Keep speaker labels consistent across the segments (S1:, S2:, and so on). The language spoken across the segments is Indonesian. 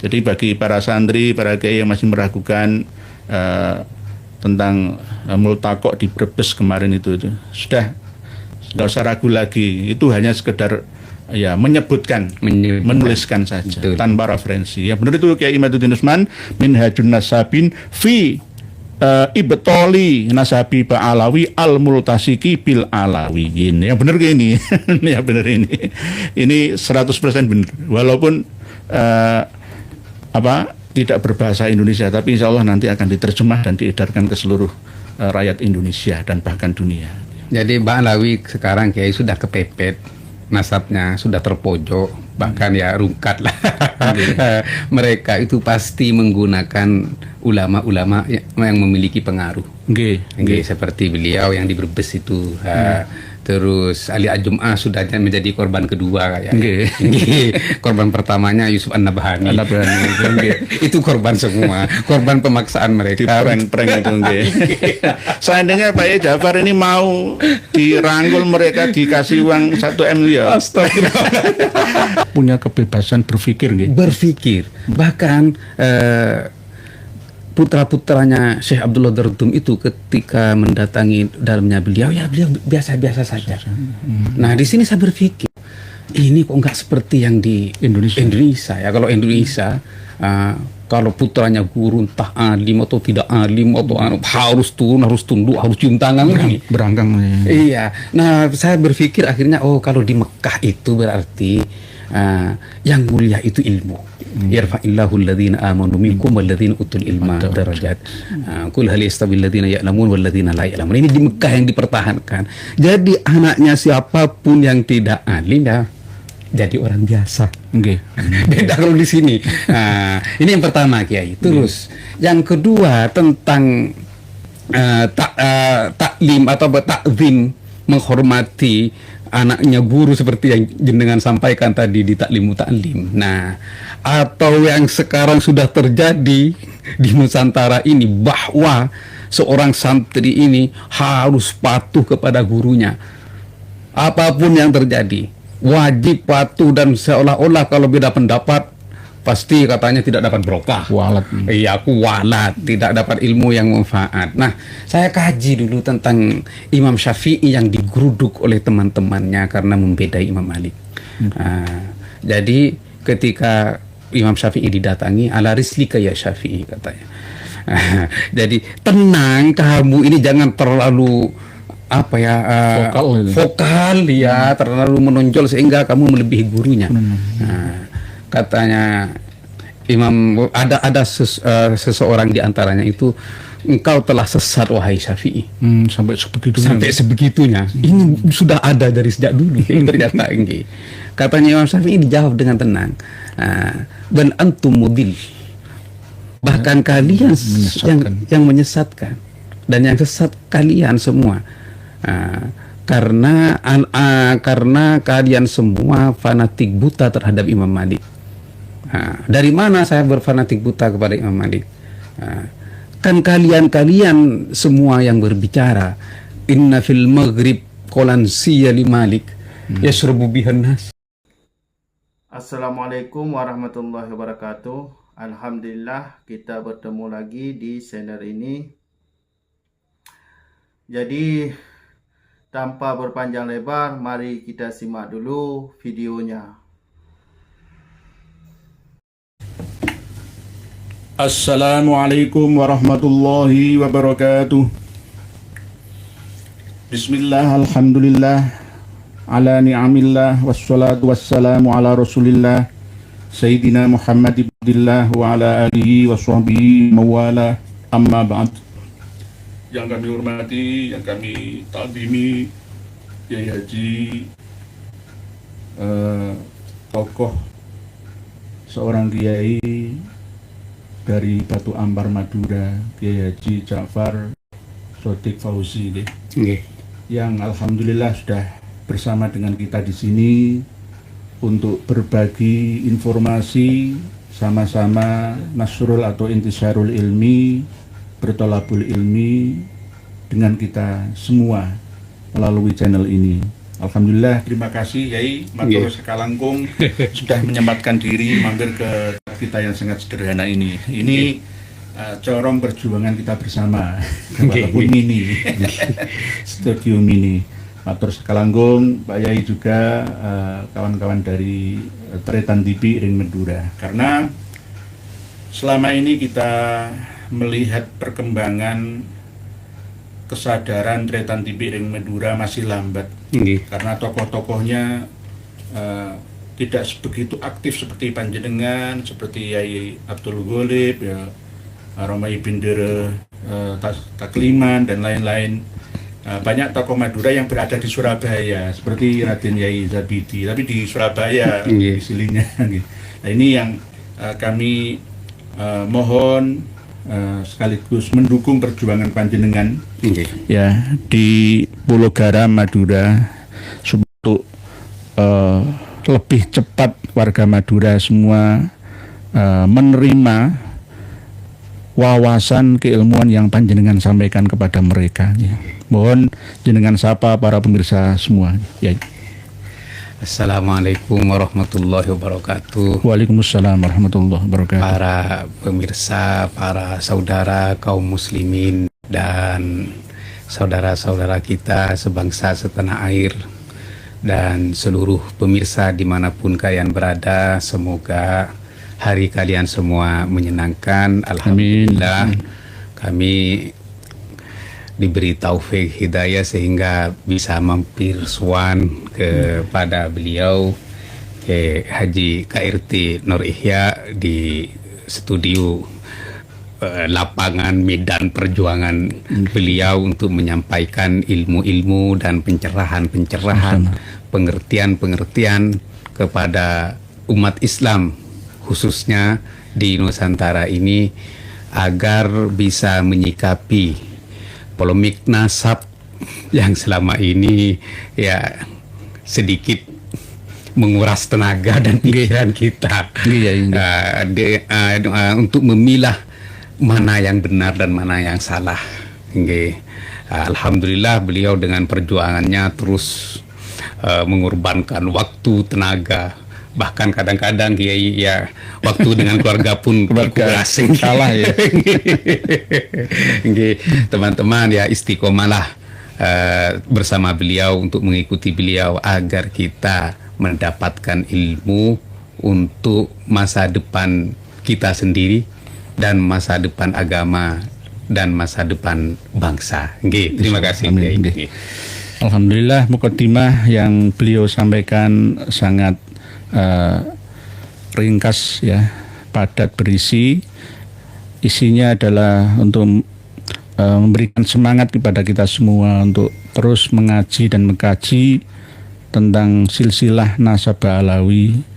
S1: Jadi bagi para santri, para kiai yang masih meragukan tentang multaqo di Brebes kemarin itu sudah nggak usah ragu lagi. Itu hanya sekedar ya menyebutkan, menuliskan saja. Betul. Tanpa referensi. Ya benar itu Kiai Imaduddin Usman Minhajun Nasabin fi ibtoli nasabi ba'alawi al-multasiki bil alawi. Ini yang benar gini. Ya benar ini. Ini 100% benar. Walaupun tidak berbahasa Indonesia, tapi insya Allah nanti akan diterjemah dan diedarkan ke seluruh rakyat Indonesia dan bahkan dunia.
S2: Jadi Ba'alawi sekarang Kiai sudah kepepet, nasabnya sudah terpojok, bahkan ya rungkat lah. Mereka itu pasti menggunakan ulama-ulama yang memiliki pengaruh. Seperti beliau yang di Brebes itu. Terus Ali Ajum'ah sudah menjadi korban kedua kayaknya. Korban pertamanya Yusuf An-Nabhani. Itu korban semua, korban pemaksaan mereka.
S1: Prank itu. Seandainya Pak Jafar ini mau dirangkul mereka dikasih uang 1 M ya. Astagfirullah. Punya kebebasan berpikir
S2: Berpikir. Bahkan putra-putranya Syekh Abdullah Dartum itu ketika mendatangi dalamnya beliau biasa-biasa saja. Nah di sini saya berpikir ini kok nggak seperti yang di Indonesia ya. Kalau Indonesia kalau putranya guru entah alim atau tidak alim atau harus turun, harus tunduk, harus cium tangan
S1: berangkang.
S2: Iya. Nah saya berpikir akhirnya kalau di Mekah itu berarti yang mulia itu ilmu. Yarfa'illahu alladhina amanu minkum walladhina utul ilma darajat. Qul hal yastawi alladhina ya'lamun walladhina la ya'lamun. Ini di Mekah yang dipertahankan. Jadi anaknya siapapun yang tidak alim ya jadi orang biasa. Beda kalau di sini. Ini yang pertama Kiai. Terus yang kedua tentang taklim atau takzim, menghormati anaknya guru seperti yang jenengan sampaikan tadi di taklimu taklim. Nah, atau yang sekarang sudah terjadi di Nusantara ini bahwa seorang santri ini harus patuh kepada gurunya. Apapun yang terjadi, wajib patuh dan seolah-olah kalau beda pendapat pasti katanya tidak dapat berkah.
S1: Kualat.
S2: Iya, kualat, tidak dapat ilmu yang manfaat. Nah, saya kaji dulu tentang Imam Syafi'i yang digeruduk oleh teman-temannya karena membedai Imam Malik. Jadi ketika Imam Syafi'i didatangi, ala rislika ya Syafi'i katanya. Jadi tenang kamu ini, jangan terlalu vokal ya, terlalu menonjol sehingga kamu melebihi gurunya. Katanya Imam ada seseorang di antaranya itu, engkau telah sesat wahai Syafi'i.
S1: Sampai
S2: sebegitunya. Ini sudah ada dari sejak dulu. Ternyata ini. Katanya Imam Syafi'i dijawab dengan tenang. Dan antum mudil. Bahkan kalian yang menyesatkan dan yang sesat kalian semua. Karena kalian semua fanatik buta terhadap Imam Malik. Dari mana saya berfanatik buta kepada Imam Malik? Kan kalian semua yang berbicara, inna fil maghrib qolan siya li Malik yashrubu bihan nas.
S3: Assalamualaikum warahmatullahi wabarakatuh. Alhamdulillah kita bertemu lagi di channel ini. Jadi tanpa berpanjang lebar, mari kita simak dulu videonya.
S1: Assalamualaikum warahmatullahi wabarakatuh. Bismillah, alhamdulillah, ala ni'amillah, wassalatu wassalamu ala rasulillah Sayyidina Muhammad ibnillah wa ala alihi wa sahbihi mawala, amma ba'd. Yang kami hormati, yang kami ta'zimi, Kiai Haji, tokoh seorang kiai dari Batu Ampar Madura, Kiai Haji Ja'far Shodiq Fauzi, yang alhamdulillah sudah bersama dengan kita di sini untuk berbagi informasi, sama-sama nasrul atau intisarul ilmi, bertolabul ilmi dengan kita semua melalui channel ini. Alhamdulillah, terima kasih Yai Matur Sakalangkung sudah menyempatkan diri mampir ke kita yang sangat sederhana ini. Ini corong perjuangan kita bersama, walaupun mini, studio mini. Matur Sakalangkung, Pak Yai juga kawan-kawan dari Tretan TV Ring Madura. Karena selama ini kita melihat perkembangan kesadaran Tretan TV Ring Madura masih lambat. Karena tokoh-tokohnya tidak sebegitu aktif seperti Panjenengan, seperti Yai Abdul Ghalib, ya, Romai Bindere, Takliman dan lain-lain. Banyak tokoh Madura yang berada di Surabaya, seperti Raden Yai Zabidi, tapi di Surabaya istilahnya. Nah, ini yang kami mohon sekaligus mendukung perjuangan Panjenengan ya di Pulau Garam Madura untuk lebih cepat warga Madura semua menerima wawasan keilmuan yang Panjenengan sampaikan kepada mereka. Ya. Mohon jenengan sapa para pemirsa semua. Ya.
S2: Assalamualaikum warahmatullahi wabarakatuh.
S1: Waalaikumsalam warahmatullahi wabarakatuh.
S2: Para pemirsa, para saudara kaum muslimin dan saudara-saudara kita sebangsa setanah air dan seluruh pemirsa dimanapun kalian berada, semoga hari kalian semua menyenangkan. Alhamdulillah. Amin. Kami diberi taufik hidayah sehingga bisa mampir suan kepada beliau ke Haji KRT Nur Ihya di studio lapangan medan perjuangan beliau untuk menyampaikan ilmu-ilmu dan pencerahan-pencerahan, pengertian-pengertian kepada umat Islam khususnya di Nusantara ini agar bisa menyikapi polemik nasab yang selama ini ya sedikit menguras tenaga dan pikiran kita untuk memilah mana yang benar dan mana yang salah. Alhamdulillah beliau dengan perjuangannya terus mengorbankan waktu, tenaga, bahkan kadang-kadang ya waktu dengan keluarga pun asing salah ya. Teman-teman ya istiqomalah bersama beliau untuk mengikuti beliau agar kita mendapatkan ilmu untuk masa depan kita sendiri dan masa depan agama dan masa depan bangsa. Terima kasih.
S1: Alhamdulillah, mukadimah yang beliau sampaikan sangat ringkas ya, padat berisi. Isinya adalah untuk memberikan semangat kepada kita semua untuk terus mengaji dan mengkaji tentang silsilah nasabah Alawi.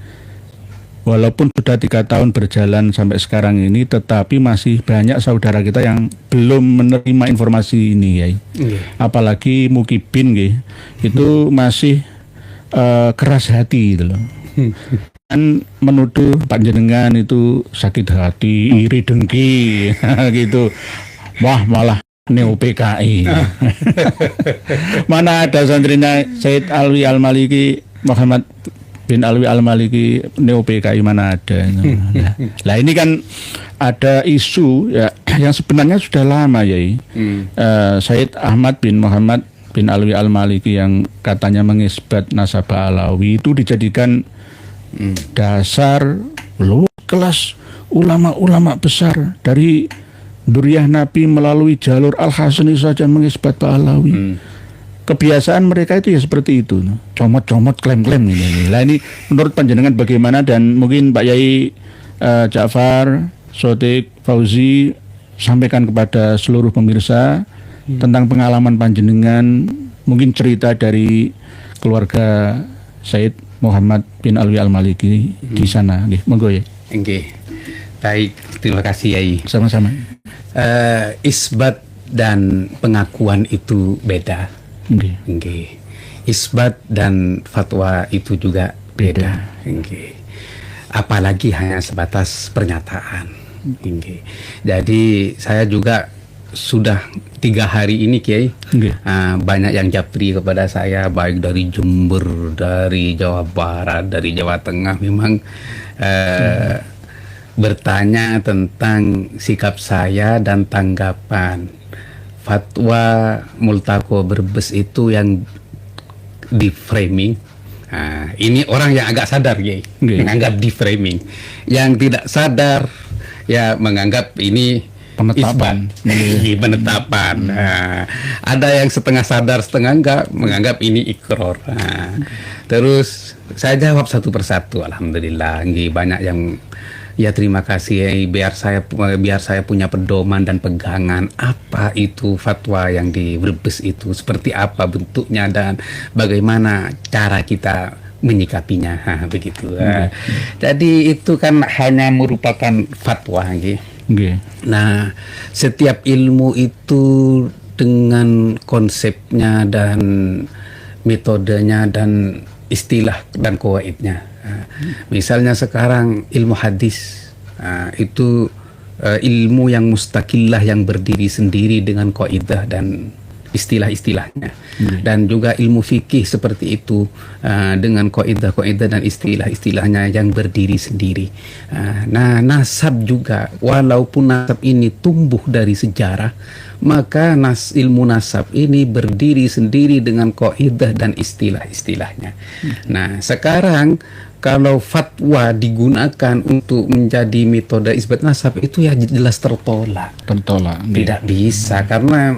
S1: Walaupun sudah 3 tahun berjalan sampai sekarang ini, tetapi masih banyak saudara kita yang belum menerima informasi ini ya. Apalagi Mukibin itu masih keras hati gitu loh. Dan menuduh Panjenengan itu sakit hati, iri dengki gitu. Wah, malah neo PKI. Mana ada santrinya Said Alwi Al-Maliki, Muhammad bin Alwi Al-Maliki neo PKI, mana ada. Nah, ini kan ada isu ya yang sebenarnya sudah lama ya. Said Ahmad bin Muhammad bin Alwi Al-Maliki yang katanya mengisbat nasabah Alawi itu dijadikan dasar kelas ulama-ulama besar dari Duriyah Nabi melalui jalur Al-Hasani saja mengisbat Pak Alawi. Kebiasaan mereka itu ya seperti itu, comot-comot klaim-klaim ini. Nah, ini menurut Panjenengan bagaimana, dan mungkin Pak Yai Ja'far, Sotik, Fauzi sampaikan kepada seluruh pemirsa tentang pengalaman Panjenengan, mungkin cerita dari keluarga Said Muhammad bin Alwi Al-Maliki di sana. Monggo ya.
S2: Baik, terima kasih Yai.
S1: Sama-sama.
S2: Isbat dan pengakuan itu beda. Isbat dan fatwa itu juga beda. Apalagi hanya sebatas pernyataan. Jadi saya juga sudah 3 hari ini Kiai, banyak yang japri kepada saya, baik dari Jember, dari Jawa Barat, dari Jawa Tengah, memang bertanya tentang sikap saya dan tanggapan fatwa Multaqo Brebes itu yang di framing. Ini orang yang agak sadar Kiai, menganggap di framing. Yang tidak sadar ya menganggap ini
S1: penetapan.
S2: Penetapan. Ada yang setengah sadar, setengah enggak, menganggap ini ikror. Terus saya jawab satu persatu. Alhamdulillah, banyak yang ya terima kasih biar saya punya pedoman dan pegangan apa itu fatwa yang di Brebes itu, seperti apa bentuknya dan bagaimana cara kita menyikapinya. Begitu. Jadi itu kan hanya merupakan fatwa gitu. Nah, setiap ilmu itu dengan konsepnya dan metodenya dan istilah dan kawaidnya. Misalnya sekarang ilmu hadis itu ilmu yang mustaqillah, yang berdiri sendiri dengan kaidah dan istilah-istilahnya. Dan juga ilmu fikih seperti itu, dengan kaidah-kaidah dan istilah-istilahnya yang berdiri sendiri. Nah, nasab juga, walaupun nasab ini tumbuh dari sejarah, maka ilmu nasab ini berdiri sendiri dengan kaidah dan istilah-istilahnya. Nah, sekarang kalau fatwa digunakan untuk menjadi metode isbat nasab itu ya jelas tertolak. Tidak bisa, karena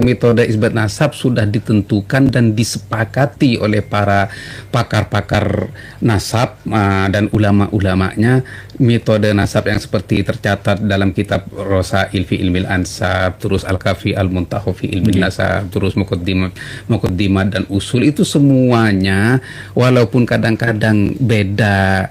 S2: metode isbat nasab sudah ditentukan dan disepakati oleh para pakar-pakar nasab dan ulama-ulamanya. Metode nasab yang seperti tercatat dalam kitab Rosail fi Ilmil Ansab, terus Al-Kafi Al-Muntaha fi Ilmil Nasab, terus Muqaddimah dan Usul, itu semuanya walaupun kadang-kadang beda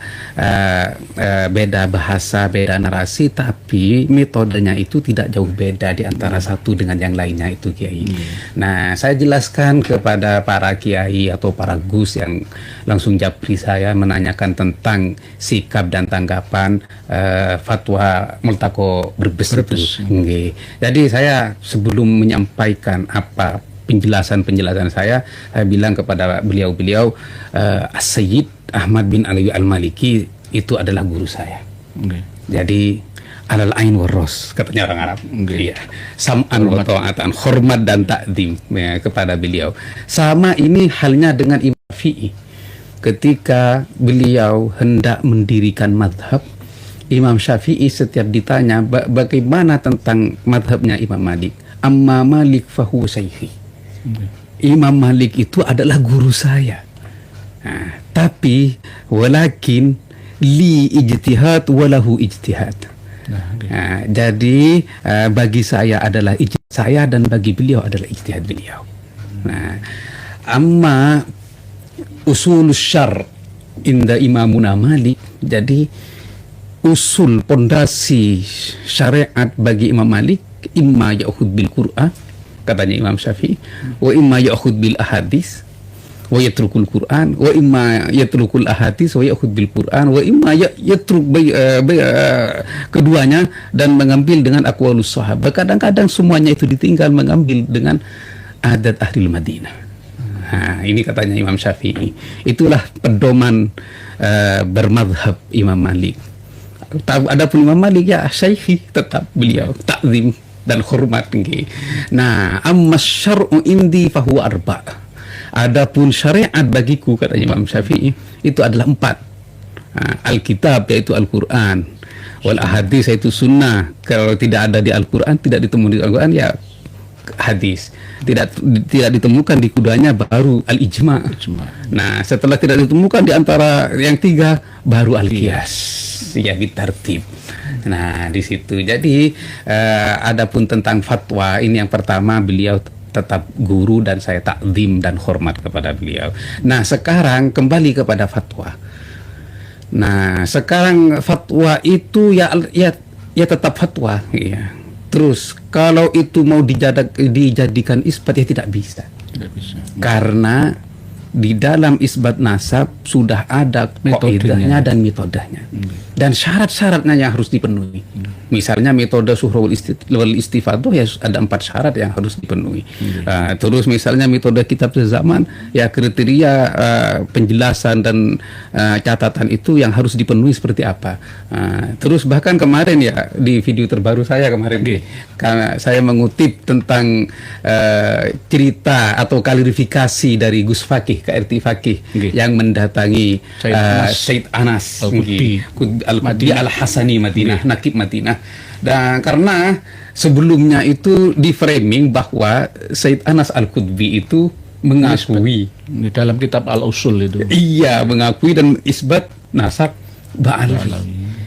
S2: bahasa, beda narasi, tapi metodenya itu tidak jauh beda di antara satu dengan yang lainnya itu Kiai. Nah, saya jelaskan kepada para kiai atau para gus yang langsung japri saya menanyakan tentang sikap dan tanggapan fatwa Multaqo Brebes itu. Jadi saya sebelum menyampaikan apa penjelasan saya bilang kepada beliau-beliau, As-Sayyid Ahmad bin Alawi Al-Maliki itu adalah guru saya. Jadi alal ain waros, katanya orang Arab. Iya. Sam'an wa ta'atan, hormat dan takdim kepada beliau. Sama ini halnya dengan Imam Syafi'i. Ketika beliau hendak mendirikan madhab, Imam Syafi'i setiap ditanya bagaimana tentang madhabnya Imam Malik, amma Malik fahu syaihi. Imam Malik itu adalah guru saya. Tapi walakin li ijtihad walahu ijtihad. Jadi bagi saya adalah ijtihad saya dan bagi beliau adalah ijtihad beliau. Amma usul syar inda Imamuna Malik, jadi usul pondasi syariat bagi Imam Malik, imma ya'khud bil Qur'an, katanya Imam Syafi'i, wa imma ya'khud bil ahadis wa yatrukul Qur'an, wa imma yatrukul ahadis wa ya'khud bil Qur'an, wa imma yatruk keduanya dan mengambil dengan aqwalus sahabat. Kadang-kadang semuanya itu ditinggal, mengambil dengan adat ahli Madinah. Ini katanya Imam Syafi'i. Itulah pedoman bermadhab Imam Malik. Adapun Imam Malik ya syaihi, tetap beliau takzim dan hormat tinggi. Nah, amma syar'u indi fahuwa arba'. Adapun syariat bagiku, katanya Imam Syafi'i, itu adalah 4. Alkitab yaitu Al-Quran, wal ahadis yaitu sunnah. Kalau tidak ada di Al-Quran, tidak ditemukan di Al-Quran, ya hadis. Tidak ditemukan di keduanya, baru al-ijma. Nah, setelah tidak ditemukan di antara yang 3, baru al-qiyas, ya bitartib. Nah, di situ. Jadi adapun tentang fatwa ini, yang pertama beliau tetap guru dan saya takzim dan hormat kepada beliau. Nah, sekarang kembali kepada fatwa. Nah, sekarang fatwa itu ya tetap fatwa, ya. Terus kalau itu mau dijadikan isbat, ya tidak bisa. Karena di dalam isbat nasab sudah ada kaidahnya dan metodenya. Dan syarat-syaratnya yang harus dipenuhi. Misalnya metode suhrul istifadah ya ada 4 syarat yang harus dipenuhi. Terus misalnya metode kitab sezaman ya kriteria penjelasan dan catatan itu yang harus dipenuhi seperti apa. Terus bahkan kemarin ya di video terbaru saya kemarin karena saya mengutip tentang cerita atau klarifikasi dari Gus Fakih KRT Fakih yang mendatangi Said Anas Al-Qutbi Al-Hasani Madinah, Nakib Madinah. Dan karena sebelumnya itu di framing bahwa Said Anas Al-Qutbi itu mengakui
S1: di dalam kitab Al-Usul itu.
S2: Iya, mengakui dan isbat nasab Ba'alawi.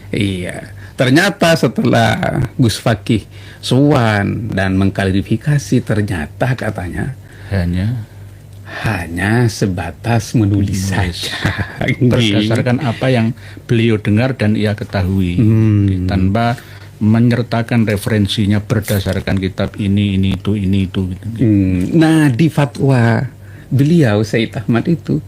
S2: Iya. Ternyata setelah Gus Fakih sowan dan mengklarifikasi, ternyata katanya hanya sebatas menulis saja.
S1: Berdasarkan apa yang beliau dengar dan ia ketahui, tanpa menyertakan referensinya berdasarkan kitab ini itu.
S2: Nah, di fatwa beliau Said Ahmad itu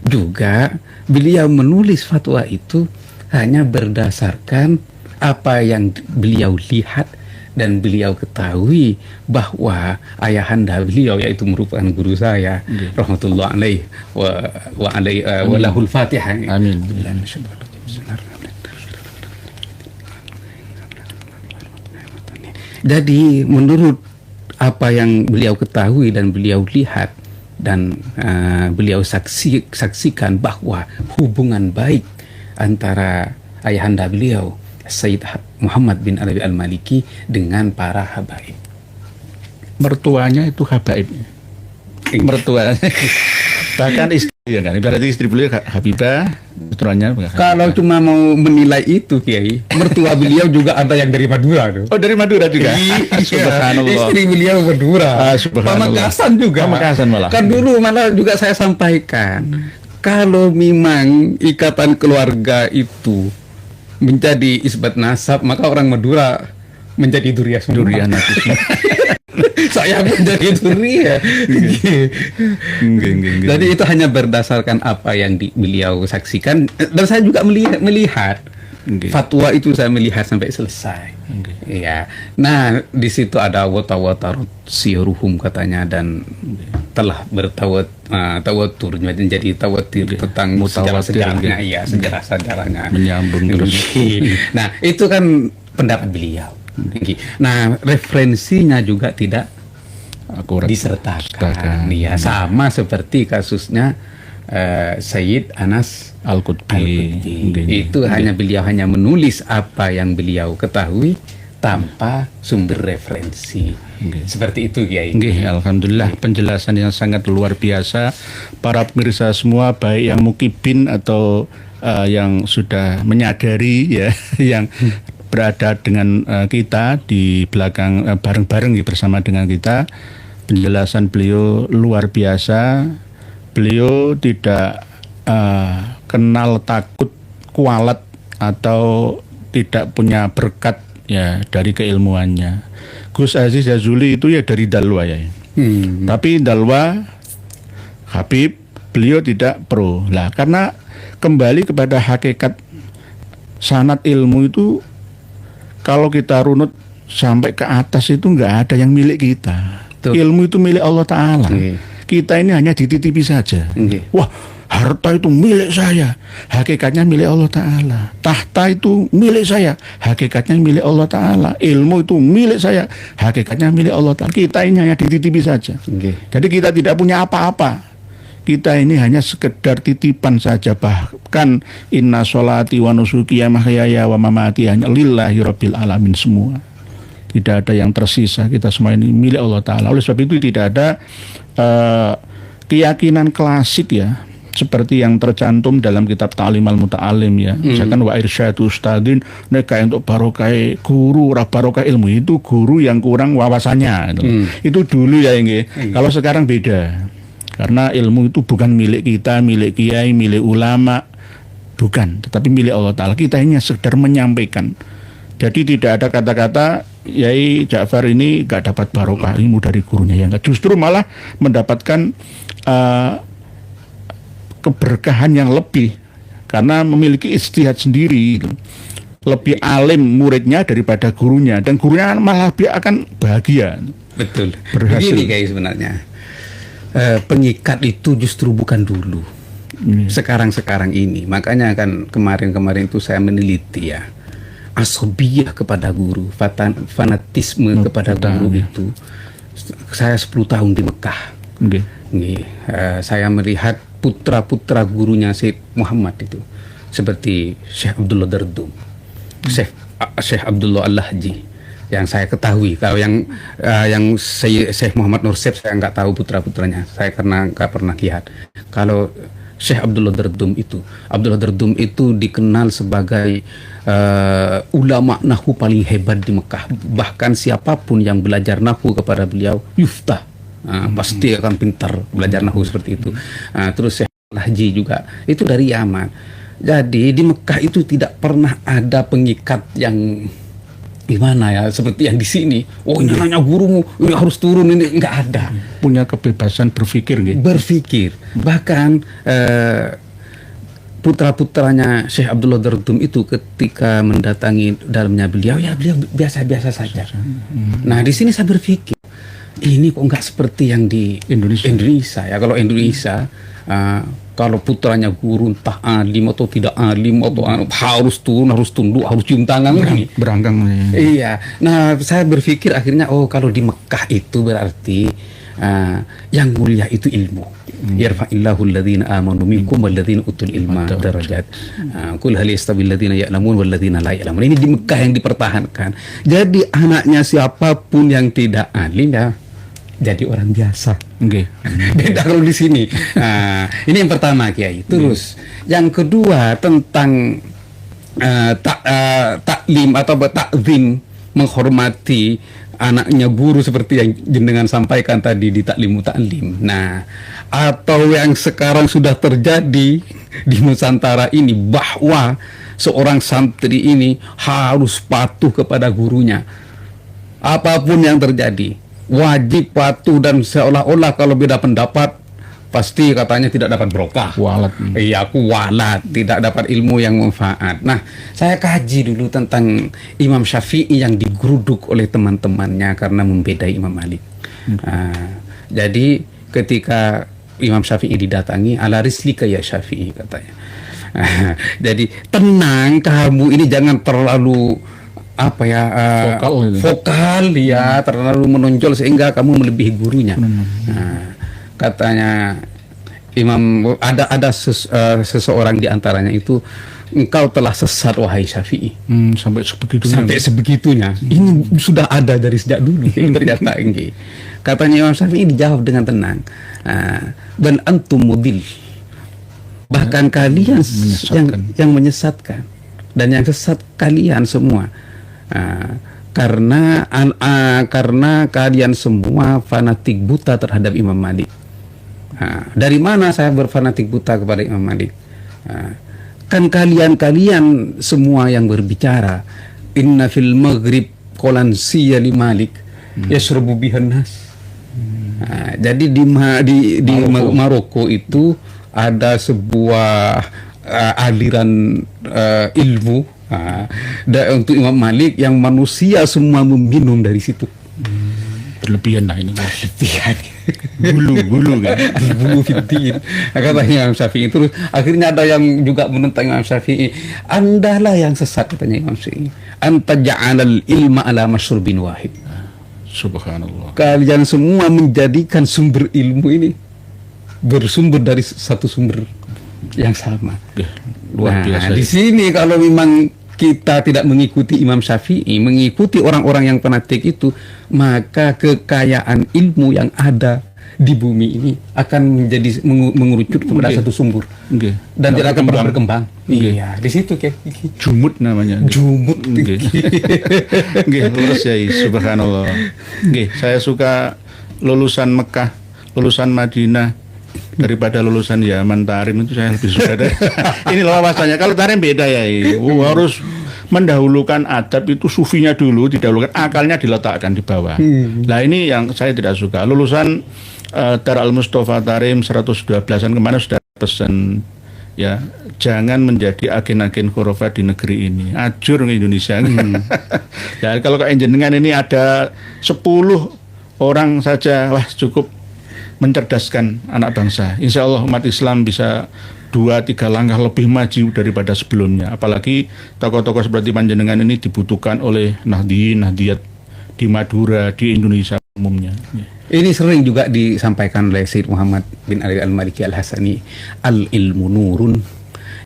S2: juga beliau menulis fatwa itu hanya berdasarkan apa yang beliau lihat dan beliau ketahui bahwa ayahanda beliau yaitu merupakan guru saya rahmatullah alaih wa lahul fatihah.
S1: Amin.
S2: Jadi menurut apa yang beliau ketahui dan beliau lihat dan beliau saksikan bahwa hubungan baik antara ayahanda beliau Sayyid Muhammad bin Alawi Al-Maliki dengan para habaib.
S1: Mertuanya itu habaib. Mertuanya. Bahkan istri ya kan. Berarti istri beliau Habibah, putranya.
S2: Kalau cuma mau menilai itu Kiai, mertua beliau juga ada yang dari Madura tuh.
S1: Oh, dari Madura juga.
S2: Subhanallah. Istri beliau Madura. Pamekasan juga.
S1: Pamekasan malah.
S2: Kan dulu malah juga saya sampaikan, kalau memang ikatan keluarga itu menjadi isbat nasab, maka orang Madura menjadi Duriyah semua. Saya menjadi Duriyah. Jadi itu hanya berdasarkan apa yang beliau saksikan, dan saya juga melihat fatwa itu, saya melihat sampai selesai. Ya. Nah, di situ ada watawatarut siruhum katanya, dan telah tawatur menjadi tawatir tentang sejarah-sejarahnya, iya, sejarah-sejarahnya
S1: menyambung terus.
S2: Nah, itu kan pendapat beliau. Nah, referensinya juga tidak disertakan. Iya, sama seperti kasusnya Sayyid Anas Al-Qutbi. Itu hanya beliau hanya menulis apa yang beliau ketahui tanpa sumber referensi. Seperti itu Kiai.
S1: Alhamdulillah, penjelasan yang sangat luar biasa. Para pemirsa semua, baik yang mukibin atau yang sudah menyadari ya, yang berada dengan kita di belakang bareng-bareng bersama dengan kita, penjelasan beliau luar biasa. Beliau tidak kenal takut kualat atau tidak punya berkat ya dari keilmuannya. Gus Aziz Jazuli itu ya dari Dalwa ya. Tapi Dalwa Habib beliau tidak pro. Lah karena kembali kepada hakikat sanad ilmu itu, kalau kita runut sampai ke atas itu nggak ada yang milik kita. Ilmu itu milik Allah Ta'ala. Kita ini hanya dititipi saja. Wah, harta itu milik saya, hakikatnya milik Allah Ta'ala. Tahta itu milik saya, hakikatnya milik Allah Ta'ala. Ilmu itu milik saya, hakikatnya milik Allah Ta'ala. Kita ini hanya dititipi saja. Jadi kita tidak punya apa-apa. Kita ini hanya sekedar titipan saja. Bahkan inna sholati wa nusuki wa mahyaya wa mamati hanya lillahi rabbil alamin, semua. Tidak ada yang tersisa, kita semua ini milik Allah Ta'ala. Oleh sebab itu tidak ada keyakinan klasik ya, seperti yang tercantum dalam kitab Ta'lim al-Muta'alim ya. Misalkan wa irsyadu ustadin, neka untuk barokai guru, barokai ilmu, itu guru yang kurang wawasannya gitu. Itu dulu ya ini. Kalau sekarang beda. Karena ilmu itu bukan milik kita, milik kiai, milik ulama, bukan, tetapi milik Allah Ta'ala. Kita hanya sekedar menyampaikan. Jadi tidak ada kata-kata Yai Ja'far ini gak dapat barokah ilmu dari gurunya, yang justru malah mendapatkan keberkahan yang lebih karena memiliki ijtihad sendiri. lebih alim muridnya daripada gurunya, dan gurunya malah dia akan bahagia.
S2: Betul.
S1: Berhasil.
S2: Begini guys, sebenarnya pengikat itu justru bukan dulu, sekarang ini. Makanya kan kemarin itu saya meneliti ya, asobiyah kepada guru, fanatisme kepada guru itu. Saya 10 tahun di Mekah. Saya melihat putra-putra gurunya Syekh Muhammad itu, seperti Syekh Abdullah Dardum, Syekh Abdullah Al-Lahji, yang saya ketahui. Kalau yang Syekh Muhammad Nursep saya nggak tahu putra-putranya, saya karena nggak pernah lihat. Kalau Syekh Abdullah Dardum itu dikenal sebagai ulama nahwu paling hebat di Mekah. Bahkan siapapun yang belajar nahwu kepada beliau yuftah, pasti akan pintar belajar nahwu seperti itu. Terus Syekh Lahji juga itu dari Yaman. Jadi di Mekah itu tidak pernah ada pengikat yang gimana ya, seperti yang di sini. Oh, ini hanya gurumu, ini harus turun, ini nggak ada.
S1: Punya kebebasan berpikir, gitu.
S2: Berpikir. Bahkan putra-putranya Syekh Abdullah Dardum itu ketika mendatangi dalamnya beliau, ya beliau biasa-biasa saja. Nah, di sini saya berpikir, ini kok nggak seperti yang di Indonesia ya. Kalau Indonesia, kalau putranya guru entah alim atau tidak alim atau harus turun, harus tunduk, harus cium tangan,
S1: berangkang.
S2: Iya. Nah, saya berpikir akhirnya, oh kalau di Mekah itu berarti yang mulia itu ilmu. Yarfa'illahu alladhina amanu minkum walladhina utul ilma darajat. Qul hal yastawi alladhina ya'lamun walladhina la ya'lamun. Ini di Mekah yang dipertahankan. Jadi anaknya siapapun yang tidak alim ya jadi orang biasa. Beda kalau di sini. Ini yang pertama, Kiai. Terus yang kedua tentang taklim atau takzim, menghormati anaknya guru seperti yang jenengan sampaikan tadi di taklimu taklim. Nah, atau yang sekarang sudah terjadi di Nusantara ini, bahwa seorang santri ini harus patuh kepada gurunya. Apapun yang terjadi, wajib patuh, dan seolah-olah kalau beda pendapat pasti katanya tidak dapat berkah.
S1: Walat.
S2: Iya, aku walat, tidak dapat ilmu yang manfaat. Nah, saya kaji dulu tentang Imam Syafi'i yang digeruduk oleh teman-temannya karena membedai Imam Malik. Jadi ketika Imam Syafi'i didatangi, ala rislika ya Syafi'i, katanya. Jadi tenang kamu ini, jangan terlalu vokal ya, terlalu menonjol sehingga kamu melebihi gurunya. Katanya Imam, ada seseorang di antaranya itu, engkau telah sesat wahai Syafi'i.
S1: Sampai
S2: sebegitunya. Ini sudah ada dari sejak dulu. Ternyata ini. Katanya Imam Syafi'i dijawab dengan tenang. Bal antum mudil. Bahkan kalian yang menyesatkan, dan yang sesat kalian semua. Karena kalian semua fanatik buta terhadap Imam Malik. Dari mana saya berfanatik buta kepada Imam Malik? Kan kalian semua yang berbicara, inna fil maghrib qolan siya li Malik yashrabu bihan nas. Jadi di Maroko itu ada sebuah aliran ilmu untuk Imam Malik yang manusia semua meminum dari situ.
S1: Berlebihan lah ini.
S2: Bulu kan. Bulu fitin. Katanya Imam Syafi'i. Terus akhirnya ada yang juga menentang Imam Syafi'i. Andalah yang sesat, katanya Imam Syafi'i. Anta ja'alal ilma ala masyrubin wahid.
S1: Subhanallah.
S2: Kalian semua menjadikan sumber ilmu ini bersumber dari satu sumber yang sama.
S1: Luar biasa.
S2: Di sini kalau memang kita tidak mengikuti Imam Syafi'i, mengikuti orang-orang yang fanatik itu, maka kekayaan ilmu yang ada di bumi ini akan menjadi mengerucut kepada satu sumber dan tidak akan pernah berkembang. Iya, di situ kayak
S1: jumut namanya.
S2: Jumut.
S1: Lurus ya, subhanallah. Saya suka lulusan Mekah, lulusan Madinah daripada lulusan Yaman Tarim, itu saya lebih suka. Ini wawasannya. Kalau Tarim beda ya, harus mendahulukan adab, itu sufinya dulu didahulukan, akalnya diletakkan di bawah. Nah ini yang saya tidak suka. Lulusan Dar Al Mustafa Tarim 112an kemarin sudah pesan ya jangan menjadi agen-agen khurafat di negeri ini. Ajur ke Indonesia. Ya kalau kayak jenengan ini ada 10 orang saja, wah cukup mencerdaskan anak bangsa. Insya Allah umat Islam bisa 2-3 langkah lebih maju daripada sebelumnya. Apalagi tokoh-tokoh seperti panjenengan ini dibutuhkan oleh Nahdliyin, Nahdliyat di Madura, di Indonesia umumnya.
S2: Ini sering juga disampaikan oleh Syed Muhammad bin Ali Al-Maliki Al-Hasani, al-ilmu nurun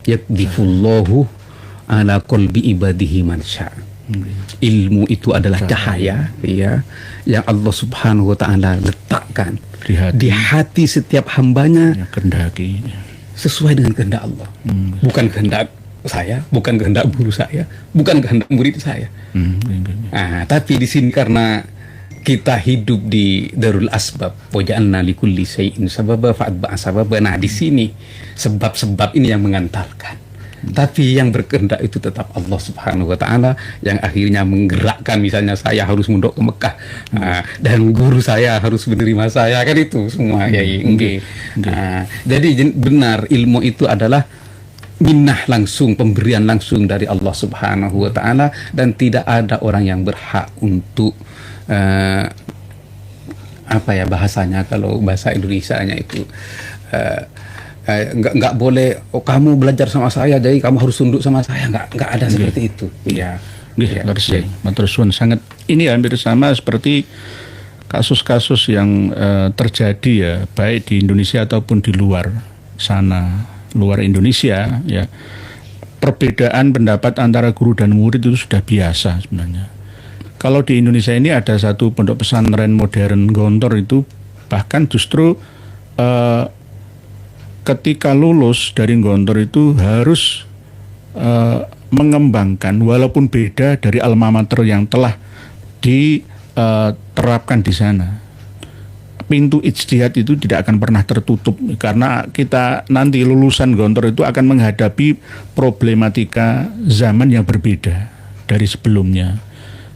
S2: yakdifullahu ala qalbi ibadihi man sya'. Ilmu itu adalah cahaya, ya, yang Allah Subhanahu wa taala letakkan di hati setiap hambanya,
S1: ya, kehendaki
S2: sesuai dengan kehendak Allah. Bukan kehendak saya, bukan kehendak guru saya, bukan kehendak murid saya. Nah, tapi di sini karena kita hidup di darul asbab, waja'alna likulli syai'in sababa fa'atba'a sababa. Nah, di sini sebab-sebab ini yang mengantarkan. Tapi yang berkehendak itu tetap Allah Subhanahu wa taala, yang akhirnya menggerakkan, misalnya saya harus mondok ke Mekah, dan guru saya harus menerima saya, kan itu semua ya. Jadi benar, ilmu itu adalah minnah langsung, pemberian langsung dari Allah Subhanahu wa taala, dan tidak ada orang yang berhak untuk apa ya bahasanya, kalau bahasa Indonesianya itu nggak boleh, oh kamu belajar sama saya jadi kamu harus tunduk sama saya, nggak ada seperti itu. Ya,
S1: matur suwun sangat. Ini hampir sama seperti kasus-kasus yang terjadi ya, baik di Indonesia ataupun di luar sana, luar Indonesia ya. Perbedaan pendapat antara guru dan murid itu sudah biasa sebenarnya. Kalau di Indonesia ini ada satu pondok pesantren modern Gontor itu, bahkan justru ketika lulus dari Gontor itu harus mengembangkan, walaupun beda dari alma mater yang telah diterapkan di sana. Pintu ijtihad itu tidak akan pernah tertutup, karena kita nanti lulusan Gontor itu akan menghadapi problematika zaman yang berbeda dari sebelumnya.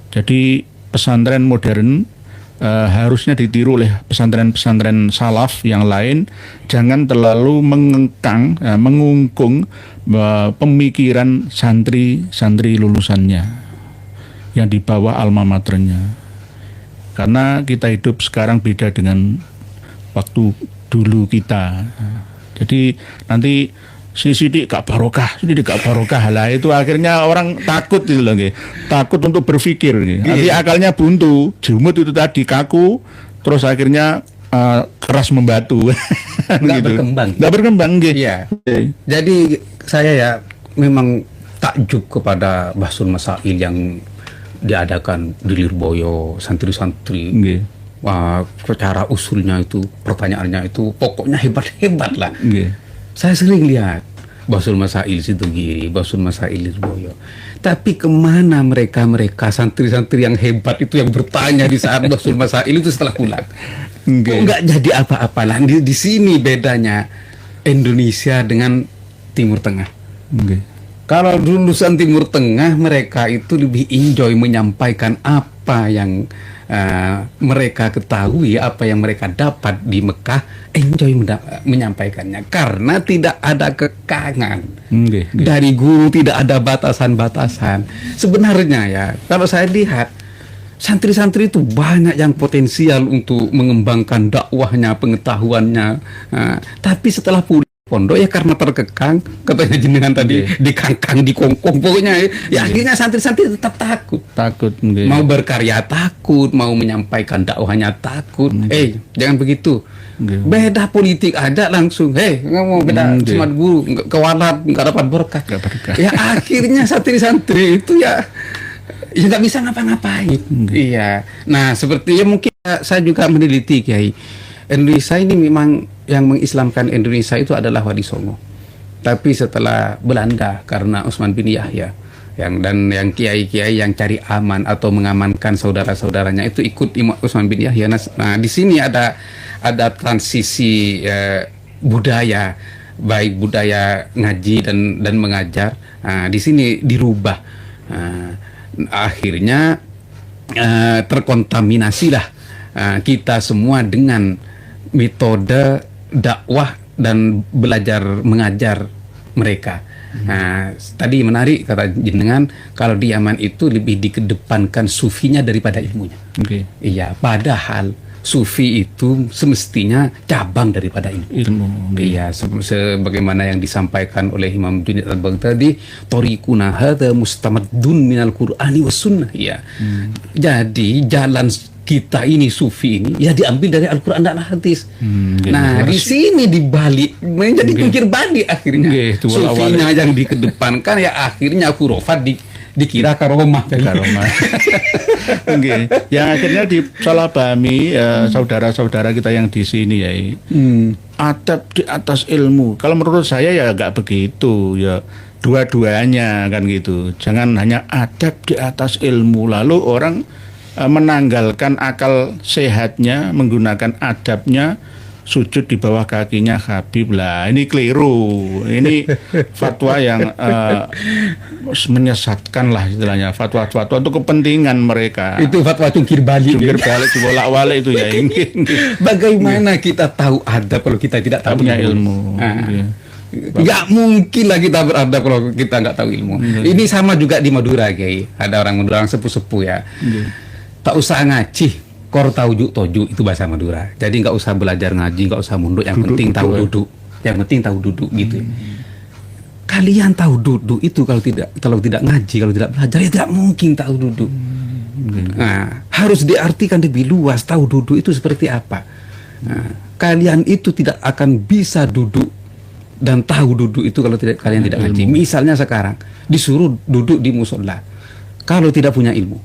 S1: Jadi pesantren modern harusnya ditiru oleh pesantren-pesantren salaf yang lain. Jangan terlalu mengengkang, mengungkung pemikiran santri lulusannya yang di bawah alma maternya. Karena kita hidup sekarang beda dengan waktu dulu kita. Jadi nanti sidik gak barokah lah, itu akhirnya orang takut itu loh, takut untuk berpikir, nanti akalnya buntu, jumut itu tadi kaku, terus akhirnya keras membatu,
S2: nggak berkembang. Iya. Jadi saya ya memang takjub kepada bahsul masail yang diadakan di Lirboyo, santri-santri. Wah, secara usulnya itu, pertanyaannya itu pokoknya hebat-hebat lah. Saya sering lihat Bahsul Masail Situgiri, Bahsul Masail Lirboyo. Tapi kemana mereka santri-santri yang hebat itu yang bertanya di saat Bahsul Masail itu setelah pulang? Enggak jadi apa-apa lah. Di sini bedanya Indonesia dengan Timur Tengah. Kalau lulusan Timur Tengah, mereka itu lebih enjoy menyampaikan apa yang mereka ketahui, apa yang mereka dapat di Mekah, enjoy menyampaikannya, karena tidak ada kekangan dari guru, tidak ada batasan-batasan. Sebenarnya ya, kalau saya lihat santri-santri itu banyak yang potensial untuk mengembangkan dakwahnya, pengetahuannya, tapi setelah pulang pondok ya karena terkekang, katanya jenengan tadi, dikangkang, dikongkong, pokoknya ya akhirnya santri-santri tetap takut mau berkarya, takut mau menyampaikan dakwahnya, takut. Jangan begitu, beda politik aja langsung nggak mau beda cuma guru, kewalat, nggak dapat berkah. Ya akhirnya santri-santri itu ya nggak bisa ngapa-ngapain. Iya, nah seperti ya mungkin saya juga meneliti, Kiai, Indonesia ini memang yang mengislamkan Indonesia itu adalah Wali Songo. Tapi setelah Belanda, karena Utsman bin Yahya yang kiai-kiai yang cari aman atau mengamankan saudara-saudaranya itu ikut Utsman bin Yahya. Nah, di sini ada transisi budaya, baik budaya ngaji dan mengajar. Nah, di sini dirubah. Akhirnya terkontaminasilah kita semua dengan metode dakwah dan belajar mengajar mereka. Nah, tadi menarik kata jenengan, kalau di Yaman itu lebih dikedepankan sufinya daripada ilmunya. Iya, padahal sufi itu semestinya cabang daripada ilmu. Iya, sebagaimana yang disampaikan oleh Imam Junaid al-Baghdadi, "Thariquna hadza mustamaddun minal Qur'ani was sunnah." Ya. Jadi jalan kita ini sufi ini ya diambil dari Al-Qur'an dan hadis. Nah, di sini dibalik menjadi pikir balik akhirnya. Sufinya yang dikedepankan ya akhirnya khurafat dikira karomah.
S1: Yang akhirnya disalahpahami saudara-saudara kita yang di sini ya. Adab di atas ilmu. Kalau menurut saya ya nggak begitu ya. Dua-duanya kan gitu. Jangan hanya adab di atas ilmu lalu orang menanggalkan akal sehatnya, menggunakan adabnya, sujud di bawah kakinya Habib. Lah ini keliru, ini fatwa yang menyesatkan lah istilahnya, fatwa-fatwa untuk kepentingan mereka.
S2: Itu fatwa cungkir balik
S1: dibolak-balik itu ya.
S2: Bagaimana kita tahu adab kalau kita tidak tahu
S1: punya ilmu?
S2: Nggak mungkin lah kita beradab kalau kita nggak tahu ilmu. Ini sama juga di Madura, Kiai. Ada orang Madura, orang sepuh-sepuh ya. Tak usah ngaji, kor tahu toju itu bahasa Madura. Jadi nggak usah belajar ngaji, nggak usah munduk. Yang penting tahu duduk. Yang penting tahu duduk gitu. Kalian tahu duduk itu kalau tidak ngaji, kalau tidak belajar ya tidak mungkin tahu duduk. Nah, harus diartikan lebih luas. Tahu duduk itu seperti apa? Nah, kalian itu tidak akan bisa duduk dan tahu duduk itu kalau kalian tidak ngaji. Misalnya sekarang disuruh duduk di musola, kalau tidak punya ilmu,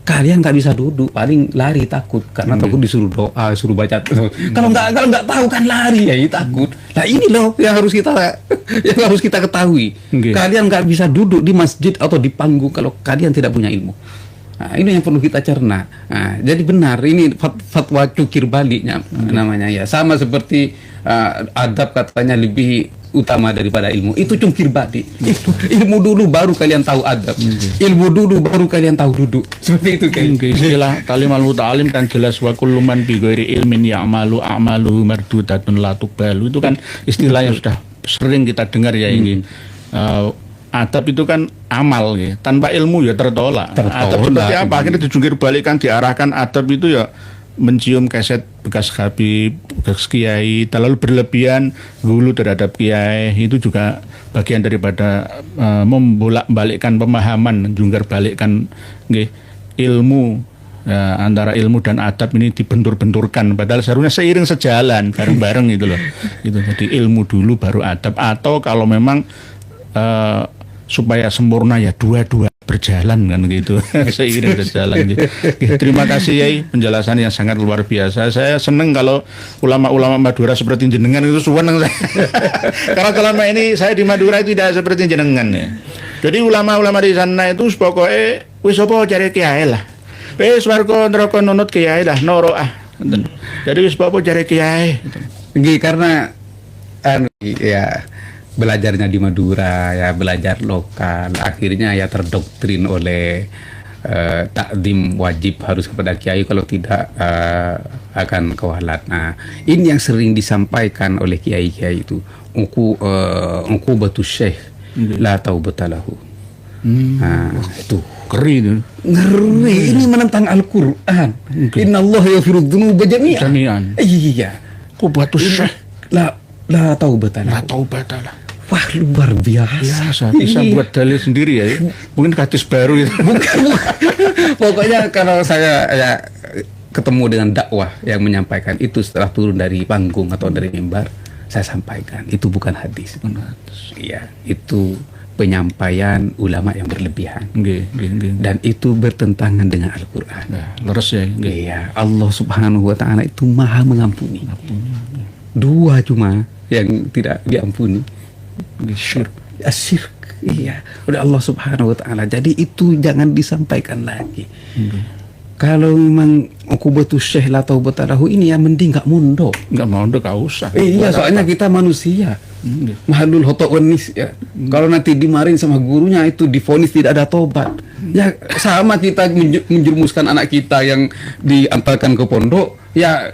S2: kalian nggak bisa duduk, paling lari takut karena takut disuruh doa, suruh baca. Kalau nggak tahu kan lari ya, takut. Nah ini loh yang harus kita ketahui. Kalian nggak bisa duduk di masjid atau di panggung kalau kalian tidak punya ilmu. Nah, ini yang perlu kita cerna. Nah, jadi benar ini fatwa cukir baliknya namanya ya, sama seperti adab katanya lebih utama daripada ilmu. Itu cungkir balik. Ilmu dulu baru kalian tahu adab. Ilmu dulu baru kalian tahu duduk. Seperti itu kan.
S1: Istilah kalimal muta'alim kan jelas, wa kullu man bi ghairi ilmin ya'malu a'malu mardudatun la tuqbalu. Itu kan istilah yang sudah sering kita dengar ya ini. Adab itu kan amal ya. Tanpa ilmu ya tertolak. Adab seperti apa? Akhirnya dijungkir balikan, diarahkan adab itu ya mencium keset bekas Habib, bekas kiai, terlalu berlebihan dulu terhadap kiai, itu juga bagian daripada membolak-balikkan pemahaman, jungkir balikkan ilmu. Ya, antara ilmu dan adab ini dibentur-benturkan, padahal seharusnya seiring sejalan, bareng-bareng gitu loh. Gitu. Jadi ilmu dulu baru adab, atau kalau memang supaya sempurna ya dua-dua berjalan kan gitu. Seiring berjalan gitu. Terima kasih Yai, penjelasan yang sangat luar biasa. Saya senang kalau ulama-ulama Madura seperti jenengan itu senang saya. Karena selama ini saya di Madura itu tidak seperti jenengan ya. Jadi ulama-ulama di sana itu pokoknya wis apa cari kiai lah. Wis warga neraka nunut kiai lah, noro ah. Jadi wis apa cari kiai.
S2: Karena ya belajarnya di Madura ya, belajar lokal, akhirnya ya terdoktrin oleh takdim wajib harus kepada kiai, kalau tidak akan kewalat. Nah, ini yang sering disampaikan oleh kiai-kiai itu, engku batu syekh la taubatalahu. Nah, itu ngeri, ini menentang Al-Quran. Innallaha yaghfiru dzunuba jami'an. Iya,
S1: kok batu syekh
S2: la taubatalahu. Wah, luar biasa.
S1: Bisa buat dalil sendiri ya. Mungkin hadis baru itu.
S2: Bukan. Pokoknya kalau saya ya ketemu dengan dakwah yang menyampaikan itu setelah turun dari panggung atau dari mimbar, saya sampaikan itu bukan hadis. Iya, itu penyampaian ulama yang berlebihan. Dan itu bertentangan dengan Al-Quran.
S1: Leres ya.
S2: Iya, Allah Subhanahu wa Ta'ala itu Maha mengampuni. Dua cuma yang tidak diampuni, asyirk, iya, oleh Allah Subhanahu wa Ta'ala. Jadi itu jangan disampaikan lagi. Kalau memang ukubatus syekh la taubatalahu ini ya mending nggak mondok,
S1: nggak usah.
S2: Iya, soalnya kita manusia, mahalul hotowenis ya. Kalau nanti dimarin sama gurunya itu divonis tidak ada tobat, ya sama kita menjerumuskan anak kita yang diantarkan ke pondok, ya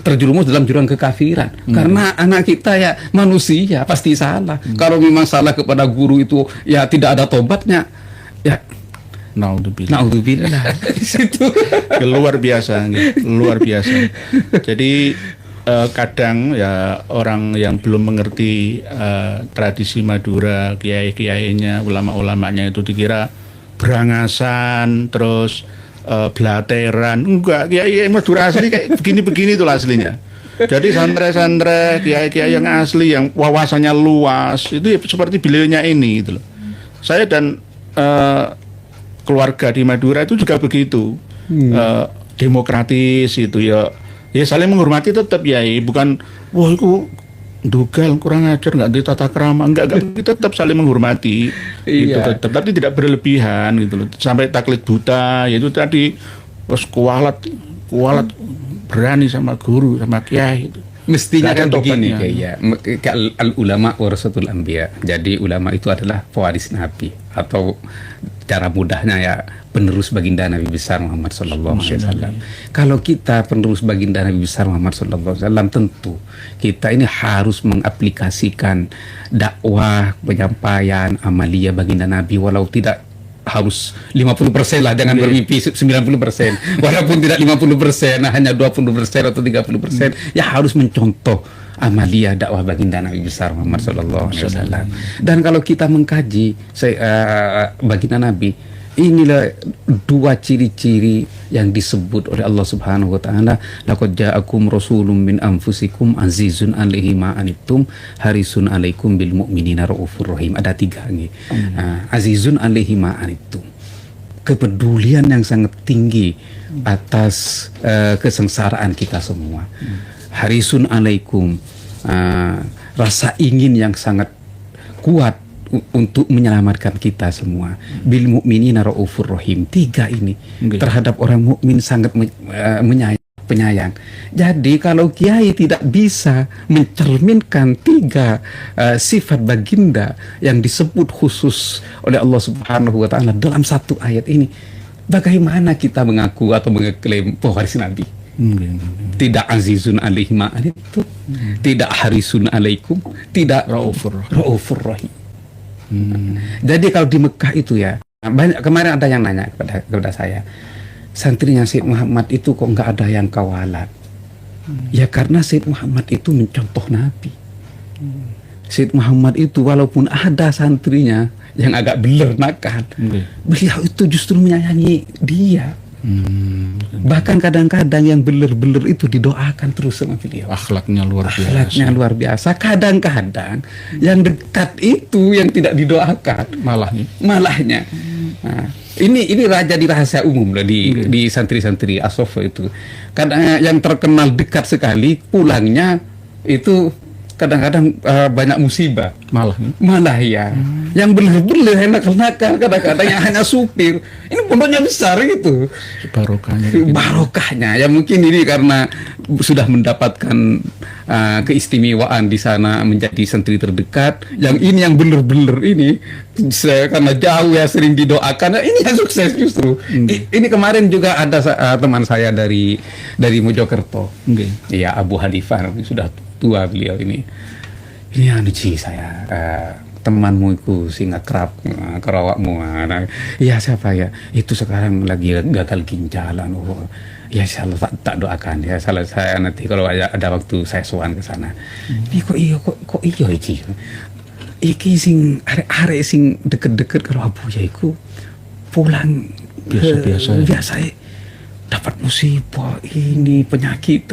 S2: terjerumus dalam jurang kekafiran. Karena anak kita ya manusia pasti salah. Kalau memang salah kepada guru itu ya tidak ada tobatnya, ya naudzubillah. Situ
S1: luar biasa, luar biasa. Jadi kadang ya orang yang belum mengerti tradisi Madura, kiai-kiainya, ulama-ulamanya itu dikira berangasan, terus blateran. Enggak, kiai Madura asli kayak begini-begini itulah aslinya. Jadi santri-santri, kiai-kiai yang asli, yang wawasannya luas, itu ya seperti beliaunya ini gitu loh. Saya dan keluarga di Madura itu juga begitu, demokratis itu ya saling menghormati tetap ya, bukan wah itu dugal kurang ajar nggak ditata krama, enggak kita tetap saling menghormati gitu tetap, tapi tidak berlebihan gitu loh, sampai taklid buta yaitu tadi terus kualat berani sama guru sama kiai itu.
S2: Mestinya kan begini
S1: tobatnya.
S2: kayak al ulama warasatul anbiya. Jadi ulama itu adalah pewaris Nabi, atau cara mudahnya ya penerus baginda Nabi besar Muhammad sallallahu alaihi wasallam. Kalau kita penerus baginda Nabi besar Muhammad sallallahu alaihi wasallam, tentu kita ini harus mengaplikasikan dakwah, penyampaian, amalia baginda Nabi, walau tidak harus 50% lah, jangan bermimpi 90%. Walaupun tidak 50%, hanya 20% atau 30%, ya harus mencontoh amalia dakwah baginda Nabi besar Muhammad sallallahu alaihi wasallam. Dan kalau kita mengkaji baginda Nabi, inilah dua ciri-ciri yang disebut oleh Allah Subhanahu wa taala, laqad ja'akum rasulun min anfusikum azizun 'alaihi ma anittum harisun 'alaikum bil mu'minina raufur rahim. Ada tiga nih. Azizun 'alaihi ma anittum. Kepedulian yang sangat tinggi atas kesengsaraan kita semua. Harisun 'alaikum, rasa ingin yang sangat kuat untuk menyelamatkan kita semua. Bil mu'minina raufur rahim. Tiga ini terhadap orang mukmin sangat penyayang. Jadi kalau kiai tidak bisa mencerminkan tiga sifat baginda yang disebut khusus oleh Allah Subhanahu wa taala dalam satu ayat ini, bagaimana kita mengaku atau mengklaim pewaris Nabi? Tidak azizun alaihi ma anittum, tidak harisun alaikum, tidak raufur rahim. Jadi kalau di Mekah itu ya, banyak, kemarin ada yang nanya kepada saya, santrinya Syed Muhammad itu kok nggak ada yang kawalan? Ya karena Syed Muhammad itu mencontoh Nabi. Syed Muhammad itu walaupun ada santrinya yang agak beler nakal, beliau itu justru menyayangi dia. Bahkan kadang-kadang yang beler-beler itu didoakan terus sama beliau.
S1: Akhlaknya luar biasa.
S2: Akhlaknya luar biasa. Kadang-kadang yang dekat itu yang tidak didoakan malahnya. Nah, ini raja di rahasia umum lah di santri-santri Asofa itu. Kadang yang terkenal dekat sekali, pulangnya itu kadang-kadang banyak musibah. Malah ya. Yang benar-benar nakal-nakal, kadang-kadang yang hanya supir. Ini pondoknya besar gitu. Barokahnya. Ya mungkin ini karena sudah mendapatkan keistimewaan di sana menjadi santri terdekat. Yang ini yang benar-benar ini karena jauh ya sering didoakan. Ini yang sukses justru. Ini kemarin juga ada teman saya dari Mojokerto. Iya, Abu Hanifah, sudah tua beliau ini saya temanmu itu sing akrab kerawakmu. Iya siapa ya, itu sekarang lagi gagal ginjalan. Ya insyaallah tak doakan ya, salah saya nanti kalau ada waktu saya sowan ke sana. Ini kok iya iki sing arek sing deket-deket kalau Abu ya iku pulang biasa dapat musibah ini penyakit.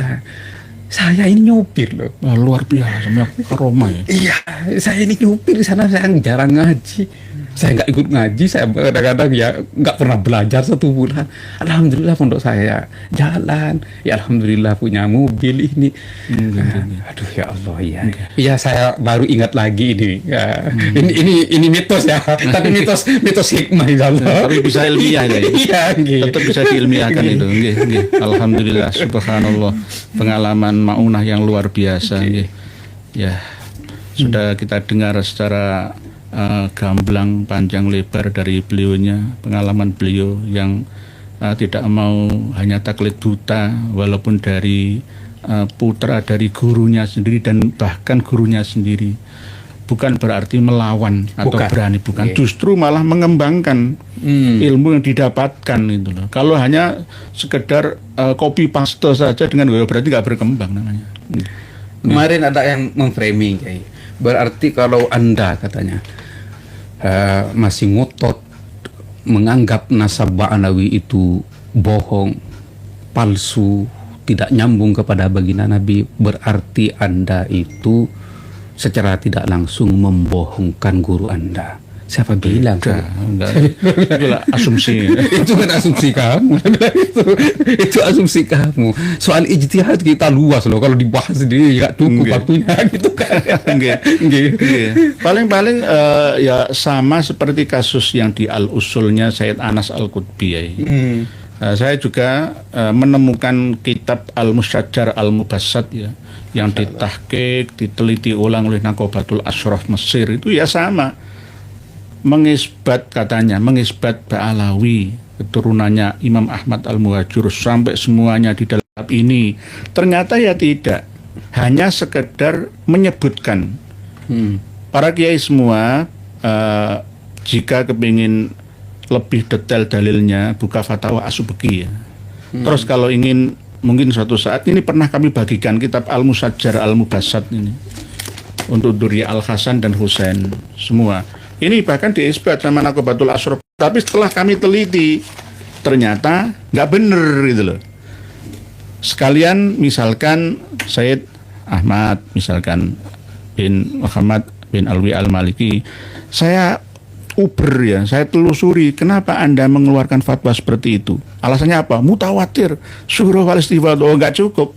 S2: Saya ini nyopir loh.
S1: Luar biasa, karomah ya.
S2: Iya, saya ini nyopir di sana, saya jarang ngaji. Saya nggak ikut ngaji, saya kadang-kadang ya nggak pernah belajar 1 bulan. Alhamdulillah pondok saya jalan. Ya alhamdulillah punya mobil ini. Aduh ya Allah ya. Iya saya baru ingat lagi ini. Ya, ini mitos ya. Tapi mitos hikmah insyaallah.
S1: Tapi bisa ilmiah ya.
S2: Iya,
S1: tetap bisa diilmiahkan itu. Alhamdulillah, subhanallah. Pengalaman maunah yang luar biasa. Ya, sudah kita dengar secara gamblang panjang lebar dari beliaunya, pengalaman beliau yang tidak mau hanya taklid buta, walaupun dari putra dari gurunya sendiri dan bahkan gurunya sendiri. Bukan berarti melawan atau
S2: Bukan.
S1: berani, bukan.
S2: Oke.
S1: Justru malah mengembangkan ilmu yang didapatkan itu loh. Kalau hanya sekedar copy paste saja dengan berarti nggak berkembang namanya.
S2: Kemarin ada yang memframing kayak berarti kalau Anda katanya masih ngotot menganggap nasab Ba'alawi itu bohong, palsu, tidak nyambung kepada baginda Nabi, berarti Anda itu secara tidak langsung membohongkan guru Anda. Siapa bilang?
S1: Enggak. Itulah asumsi.
S2: Itu kan asumsi kamu. Itu asumsi kamu. Soal ijtihad kita luas loh. Kalau dibahas sendiri nggak cukup waktunya gitu kan.
S1: Paling-paling ya sama seperti kasus yang di Al-Usulnya Sayyid Anas Al-Qutbi ya. Saya juga menemukan kitab Al-Musyajjar Al-Mubassat ya, yang ditahqiq, diteliti ulang oleh Naqobatul Ashraf Mesir, itu ya sama. Mengisbat katanya, mengisbat Ba'alawi, keturunannya Imam Ahmad Al-Muhajir sampai semuanya di dalam ini. Ternyata ya tidak, hanya sekedar menyebutkan. Para kiai semua jika kepingin lebih detail dalilnya buka Fatwa As-Subki ya. Terus kalau ingin mungkin suatu saat, ini pernah kami bagikan kitab Al-Musyajjar Al-Mubassat ini untuk Duri Al-Hasan dan Husain semua. Ini bahkan diisbat sama Naqobatul Ashraf. Tapi setelah kami teliti, ternyata nggak bener gitu loh. Sekalian misalkan Sayyid Ahmad, misalkan bin Muhammad bin Alwi Al-Maliki, saya saya telusuri kenapa Anda mengeluarkan fatwa seperti itu. Alasannya apa? Mutawatir, surah wal istifadhah. Nggak cukup.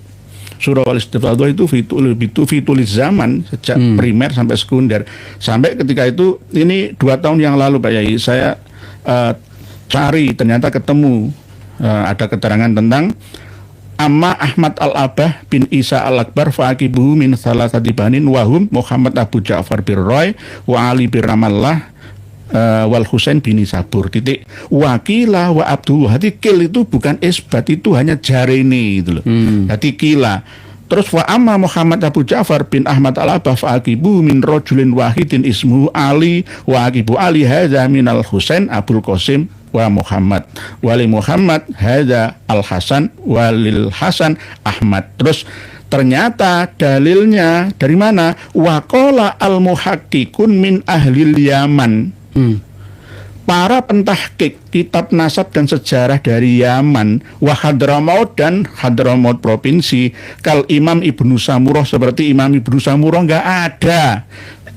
S1: Surah wal istifadhah itu fitulis zaman sejak primer sampai sekunder. Sampai ketika itu, ini 2 tahun yang lalu Pak Yai, saya cari, ternyata ketemu ada keterangan tentang Amma Ahmad Al-Abah bin Isa Al-Akbar fa'aqibuhu min salasati banin wahum Muhammad Abu Ja'far bin Roy wa Ali bin Ramallah wal Husain bin Sabur titik wakila wa Abdullah. Hati kil itu bukan isbat, itu hanya jarini gitu loh. Hati kila. Terus wa amma Muhammad Abu Ja'far bin Ahmad Al-Abah fa'aqibu min rajulin wahidin ismuhu Ali wa aqibu Ali hadza minal Husain Abul Qasim wa Muhammad wali Muhammad hadza Al-Hasan walil Hasan Ahmad. Terus ternyata dalilnya dari mana? Waqala al-muhaqqiqun min ahlil Yaman. Para pentahqiq kitab nasab dan sejarah dari Yaman, wa Hadramaut dan Hadramaut provinsi, kal Imam Ibnu Samurah, seperti Imam Ibnu Samurah nggak ada.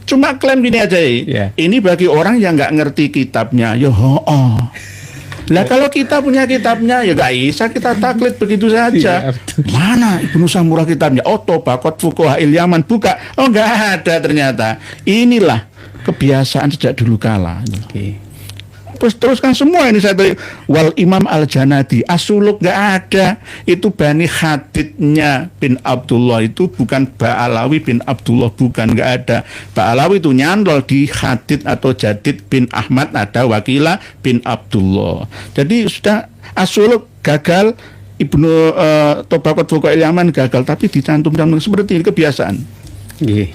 S1: Cuma klaim gini aja ya. Ini bagi orang yang nggak ngerti kitabnya, ya lah kalau kita punya kitabnya ya nggak bisa kita taklid begitu saja. Mana Ibnu Samurah kitabnya? Tabaqat Fuqaha'il Yaman, buka. Oh nggak ada ternyata. Inilah kebiasaan sejak dulu kala. Teruskan semua ini saya tadi. Wal Imam Al-Janadi As-Suluk nggak ada. Itu Bani Hadidnya bin Abdullah, itu bukan Ba'alawi bin Abdullah, bukan, nggak ada. Ba'alawi itu nyantol di Hadid atau Jadid bin Ahmad, ada Wakila bin Abdullah. Jadi sudah As-Suluk gagal, Ibnu Tabaqat Fuqaha'il Yaman gagal, tapi dicantum-cantum seperti ini kebiasaan.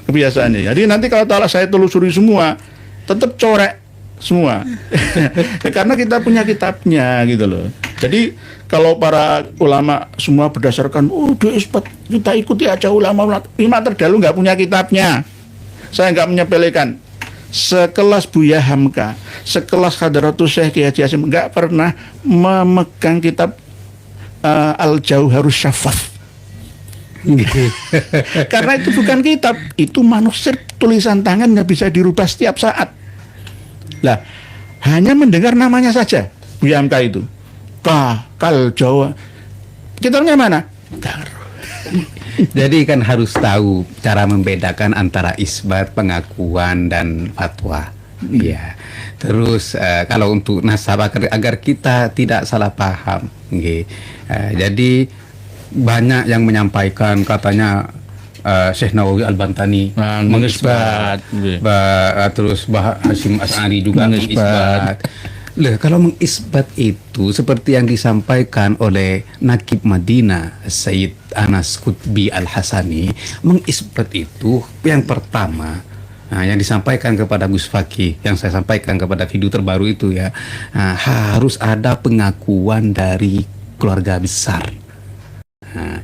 S1: Kebiasaannya. Jadi nanti kalau saya telusuri semua, tetap corek semua. Karena kita punya kitabnya gitu loh. Jadi kalau para ulama semua berdasarkan isbat, kita ikuti aja ulama terdahulu nggak punya kitabnya. Saya nggak menyepelekan. Sekelas Buya Hamka, sekelas Hadratus Syekh Ki Haji Hasyim nggak pernah memegang kitab Al-Jauharus Syafaf. Karena itu bukan kitab, itu manuskrip tulisan tangan yang bisa dirubah setiap saat. Lah, hanya mendengar namanya saja Buya Hamka itu. Kal Jawa. Kitabnya mana?
S2: Jadi kan harus tahu cara membedakan antara isbat, pengakuan dan fatwa. Iya. Terus kalau untuk nasab agar kita tidak salah paham, jadi banyak yang menyampaikan katanya Syekh Nawawi Al-Bantani
S1: mengisbat,
S2: terus Hasyim As'ari juga mengisbat. Lah, kalau mengisbat itu seperti yang disampaikan oleh Nakib Madinah Sayyid Anas Qutbi Al-Hasani, mengisbat itu yang pertama, yang disampaikan kepada Gus Fakih, yang saya sampaikan kepada video terbaru itu ya, harus ada pengakuan dari keluarga besar.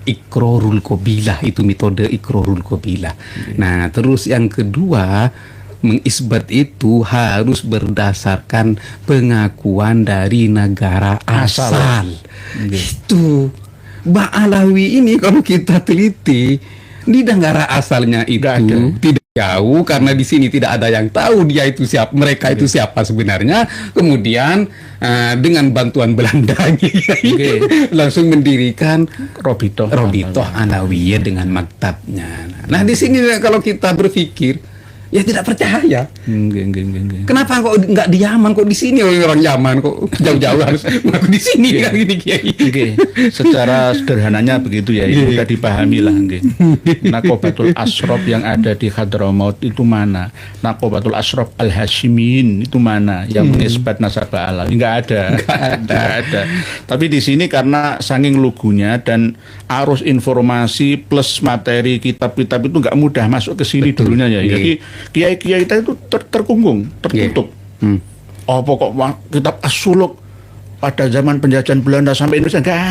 S2: Ikrorul Qabilah, itu metode Ikrorul Qabilah. Nah, terus yang kedua, mengisbat itu harus berdasarkan pengakuan dari negara asal. Itu Ba'alawi ini kalau kita teliti di negara asalnya itu tidak jauh, karena di sini tidak ada yang tahu dia itu siapa, mereka itu siapa sebenarnya. Kemudian dengan bantuan Belanda langsung mendirikan Robitoh Alawiyah dengan maktabnya. Nah, di sini kalau kita berpikir, ya tidak percaya. Kenapa kok nggak di Yaman, kok di sini orang Yaman, kok jauh-jauh harus ngaku di sini kan gini Kiai.
S1: Secara sederhananya begitu ya, itu sudah dipahami lah. Nakobatul Asrof yang ada di Hadramaut itu mana? Nakobatul Asrof Al-Hashimin itu mana? Yang mengisbat nasab Ba'alawi nggak ada. Tapi di sini karena saking lugunya dan arus informasi plus materi kitab-kitab itu nggak mudah masuk ke sini dulunya ya. Jadi kiai-kiai kita itu terkungkung, tertutup. Oh, pokok kitab As-Suluk pada zaman penjajahan Belanda sampai Indonesia nggak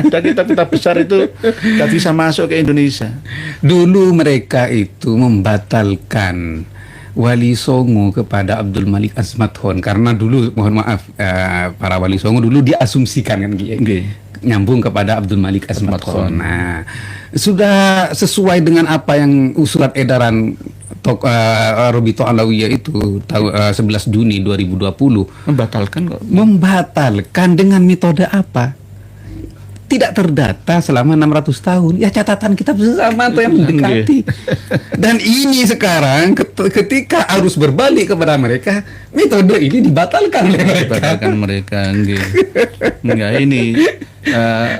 S1: ada kitab-kitab besar itu nggak bisa masuk ke Indonesia.
S2: Dulu mereka itu membatalkan Wali Songo kepada Abdul Malik Asmathon, karena dulu, mohon maaf, para Wali Songo dulu diasumsikan kan nyambung kepada Abdul Malik Asmathon. Nah, sudah sesuai dengan apa yang surat edaran Robitoh Alawiyah itu 11 Juni 2020 membatalkan dengan metode apa? Tidak terdata selama 600 tahun. Ya, catatan kita bersama atau yang mendekati. Dan ini sekarang ketika harus berbalik kepada mereka, metode ini dibatalkan mereka.
S1: Enggak, ini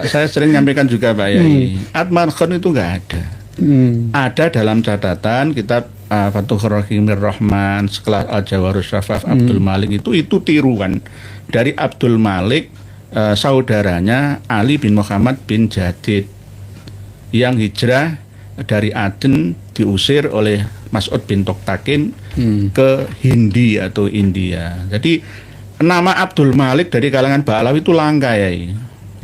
S1: saya sering nyampaikan juga Pak Yai, Atmarkhon itu nggak ada. Ada dalam catatan kitab Fathur Rahimir Rahman, sekelas Al-Jawarus Syafaf Abdul Malik itu tiruan dari Abdul Malik, saudaranya Ali bin Muhammad bin Jadid yang hijrah dari Aden, diusir oleh Mas'ud bin Toktakin ke Hindi atau India. Jadi nama Abdul Malik dari kalangan Ba'alawi itu langka ya,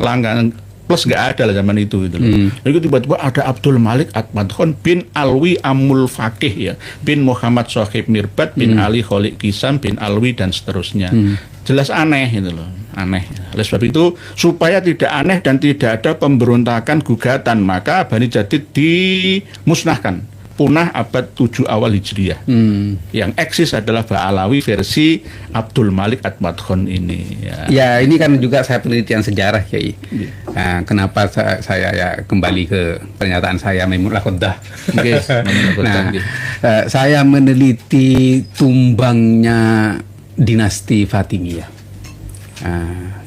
S1: langka plus nggak ada lah zaman itu gitu loh. Jadi tiba-tiba ada Abdul Malik Atmadkhon bin Alwi Amul Fakih ya, bin Muhammad Sohib Mirbat bin Ali Kholik Kisam bin Alwi dan seterusnya. Jelas aneh gitu loh, aneh. Oleh sebab itu supaya tidak aneh dan tidak ada pemberontakan gugatan, maka Bani Jadid dimusnahkan, punah abad 7 awal Hijriyah. Yang eksis adalah Ba'alawi versi Abdul Malik Atmadkhon ini.
S2: Ya, ini kan juga saya penelitian sejarah Kiai. Kenapa saya ya kembali ke pernyataan saya Maimunul Qaddah. Saya meneliti tumbangnya dinasti Fatimiyah.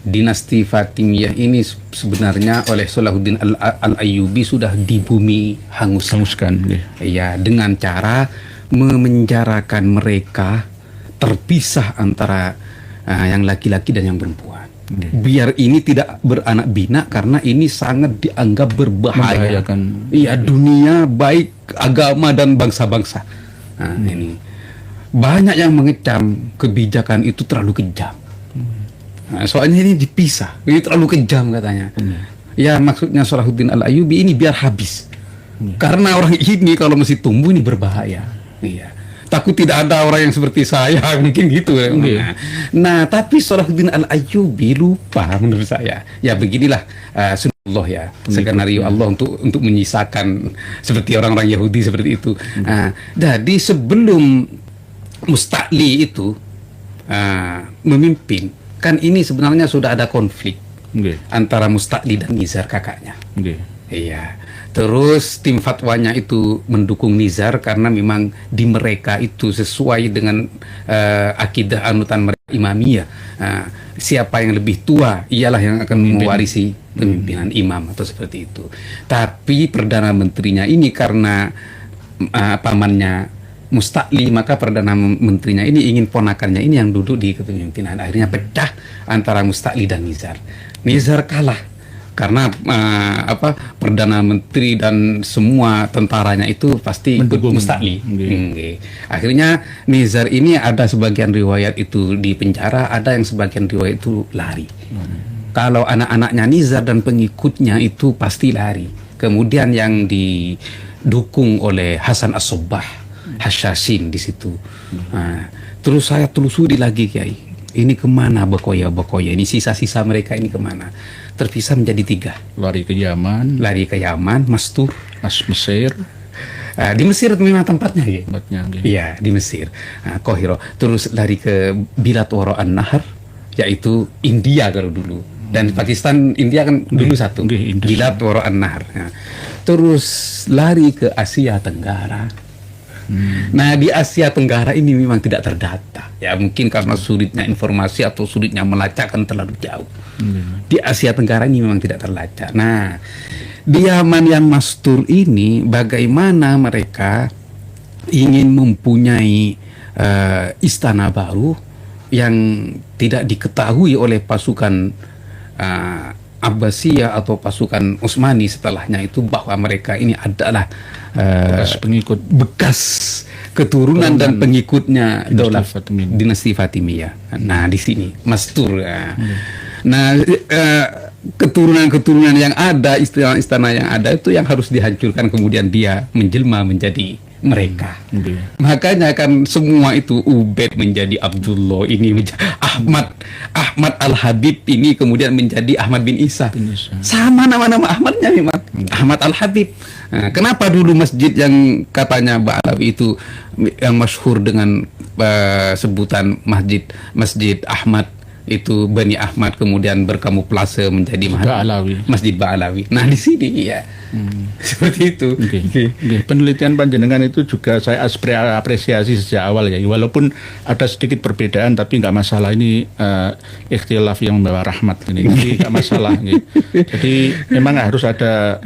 S2: Dinasti Fatimiyah ini sebenarnya oleh Salahuddin Al-Ayyubi sudah di bumi hanguskan. Ya, dengan cara memenjarakan mereka, terpisah antara yang laki-laki dan yang perempuan. Biar ini tidak beranak bina, karena ini sangat dianggap berbahaya. Iya, dunia baik agama dan bangsa-bangsa. Ini banyak yang mengecam kebijakan itu terlalu kejam. Soalnya ini dipisah, ini terlalu kejam katanya. Ya, maksudnya Salahuddin Al-Ayyubi ini biar habis. Karena orang ini kalau masih tumbuh ini berbahaya. Iya. Takut tidak ada orang yang seperti saya, mungkin gitu. Nah, tapi Salahuddin Al-Ayyubi lupa menurut saya. Ya, beginilah Allah ya, skenario Allah untuk menyisakan seperti orang-orang Yahudi seperti itu. Jadi sebelum Musta'li itu memimpin, kan ini sebenarnya sudah ada konflik antara Musta'li dan Nizar kakaknya. Iya. Terus tim fatwanya itu mendukung Nizar karena memang di mereka itu sesuai dengan akidah anutan mereka Imamiyah. Siapa yang lebih tua ialah yang akan mewarisi pemimpinan imam atau seperti itu. Tapi Perdana Menterinya ini karena pamannya Musta'li, maka Perdana Menterinya ini ingin ponakannya ini yang duduk di kepemimpinan. Akhirnya pecah antara Musta'li dan Nizar. Nizar kalah karena Perdana Menteri dan semua tentaranya itu pasti
S1: mendukung
S2: Musta'li. Akhirnya Nizar ini ada sebagian riwayat itu di penjara, ada yang sebagian riwayat itu lari. Kalau anak-anaknya Nizar dan pengikutnya itu pasti lari. Kemudian yang didukung oleh Hasan As-Subbah, Hasyasin di situ. Nah, terus saya telusuri lagi, Kiai. Ini kemana Bakoya? Ini sisa-sisa mereka ini kemana? Terpisah menjadi 3.
S1: Lari ke Yaman,
S2: Mastur,
S1: Mesir.
S2: Di Mesir memang tempatnya, ya. Iya, di Mesir. Qahirah. Terus lari ke Bilad Wara an-Nahar, yaitu India kalau dulu. Dan Pakistan, India kan dulu satu. Bilad Wara an-Nahar. Terus lari ke Asia Tenggara. Nah, di Asia Tenggara ini memang tidak terdata. Ya, mungkin karena sulitnya informasi atau sulitnya melacak kan terlalu jauh. Di Asia Tenggara ini memang tidak terlacak. Nah, di Yaman yang Mastur ini bagaimana mereka ingin mempunyai istana baru yang tidak diketahui oleh pasukan Abbasiyah atau pasukan Utsmani setelahnya itu, bahwa mereka ini adalah bekas keturunan dan pengikutnya daulah dinasti Fatimiyah. Nah, di sini Mastur. Nah, keturunan-keturunan yang ada, istana-istana yang ada itu yang harus dihancurkan, kemudian dia menjelma menjadi mereka. Makanya kan semua itu Ubaid menjadi Abdullah, ini menjadi Ahmad Al-Habib, ini kemudian menjadi Ahmad bin Isa. Sama nama-nama Ahmadnya memang. Ahmad Al-Habib. Nah, kenapa dulu masjid yang katanya Ba'alawi itu yang masyhur dengan sebutan Masjid Ahmad itu Bani Ahmad kemudian berkamuflase menjadi Masjid Ba'alawi. Nah, di sini ya seperti itu.
S1: Penelitian panjenengan itu juga saya apresiasi sejak awal ya. Walaupun ada sedikit perbedaan tapi nggak masalah, ini ikhtilaf yang membawa rahmat ini. Jadi nggak masalah. Jadi memang harus ada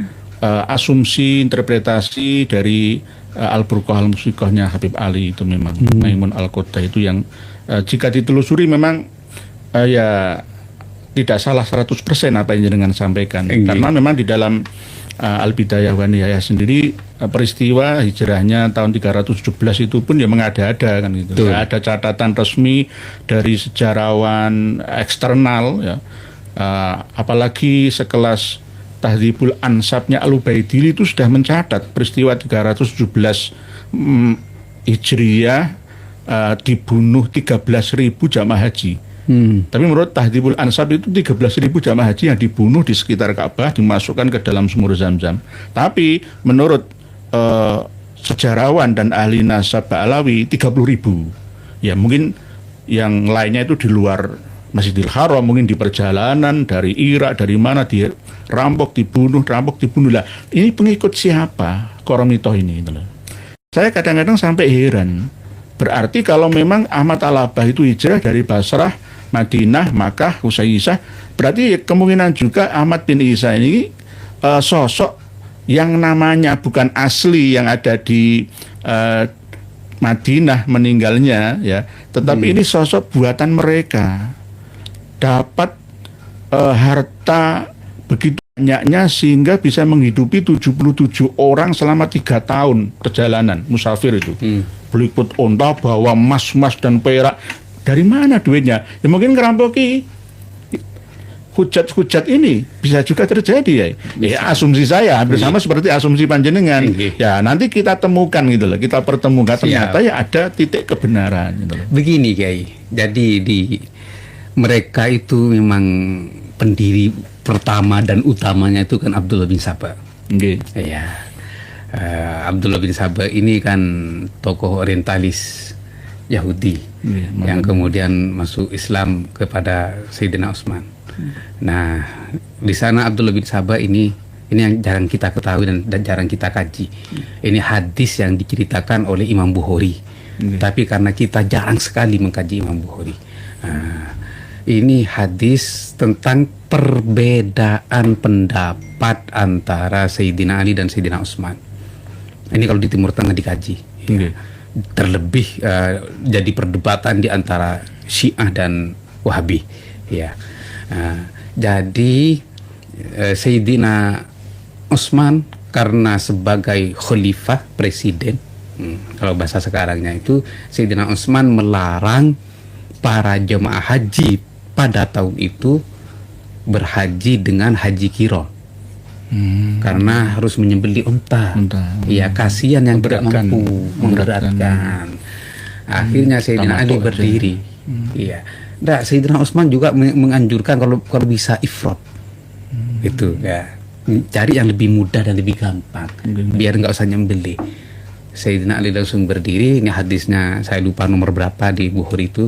S1: asumsi interpretasi dari Al-Burqah Al-Musiqahnya Habib Ali itu memang Maimun Al-Qodda itu yang jika ditelusuri memang ya tidak salah 100% apa yang jenengan sampaikan. Karena memang di dalam Al-Bidayah wa Nihayah sendiri peristiwa hijrahnya tahun 317 itu pun ya mengada-ada kan gitu. Tidak ada catatan resmi dari sejarawan eksternal ya. Apalagi sekelas Tahdzibul Ansabnya Al-Ubaidili itu sudah mencatat peristiwa 317 Hijriyah dibunuh 13.000 jamaah haji. Tapi menurut Tahdzibul Ansab itu 13.000 jamaah haji yang dibunuh di sekitar Ka'bah, dimasukkan ke dalam sumur Zam-Zam. Tapi menurut sejarawan dan ahli nasab Ba'alawi 30.000. Ya mungkin yang lainnya itu di luar Masjidil Haram, mungkin di perjalanan dari Irak, dari mana dirampok, dibunuh lah. Ini pengikut siapa Qoromitoh ini? Saya kadang-kadang sampai heran. Berarti kalau memang Ahmad Al-Abbah itu hijrah dari Basrah, Madinah, Makkah, Husaysah, berarti kemungkinan juga Ahmad bin Isa ini sosok yang namanya bukan asli yang ada di Madinah meninggalnya ya, tetapi ini sosok buatan mereka, dapat harta begitu banyaknya sehingga bisa menghidupi 77 orang selama 3 tahun perjalanan musafir itu. Berikut onta bawa emas dan perak. Dari mana duitnya? Ya mungkin ngerampoki. Hujat-hujat ini bisa juga terjadi ya. Ya asumsi saya hampir sama seperti asumsi panjenengan. Ya nanti kita temukan gitu loh. Kita pertemukan ternyata ya ada titik kebenaran gitu loh.
S2: Begini Kiai. Jadi mereka itu memang pendiri pertama dan utamanya itu kan Abdullah bin Saba. Ya. Abdullah bin Saba ini kan tokoh orientalis Yahudi yang kemudian masuk Islam kepada Sayyidina Utsman. Nah, di sana Abdullah bin Saba ini yang jarang kita ketahui dan jarang kita kaji. Ini hadis yang diceritakan oleh Imam Bukhari. Tapi karena kita jarang sekali mengkaji Imam Bukhari. Ini hadis tentang perbedaan pendapat antara Sayyidina Ali dan Sayyidina Utsman. Ini kalau di Timur Tengah dikaji. terlebih jadi perdebatan di antara Syiah dan Wahabi, ya. Jadi Sayyidina Utsman karena sebagai khalifah presiden, kalau bahasa sekarangnya itu, Sayyidina Utsman melarang para jemaah haji pada tahun itu berhaji dengan haji kiron. Karena harus menyembelih unta. Ya, kasihan yang tidak mampu, memberatkan. Akhirnya Sayyidina Ali berdiri. Iya. Nah, Sayyidina Utsman juga menganjurkan kalau bisa ifrad. Itu ya. Cari yang lebih mudah dan lebih gampang. Biar nggak usah nyembelih. Sayyidina Ali langsung berdiri. Ini hadisnya saya lupa nomor berapa di Bukhari itu.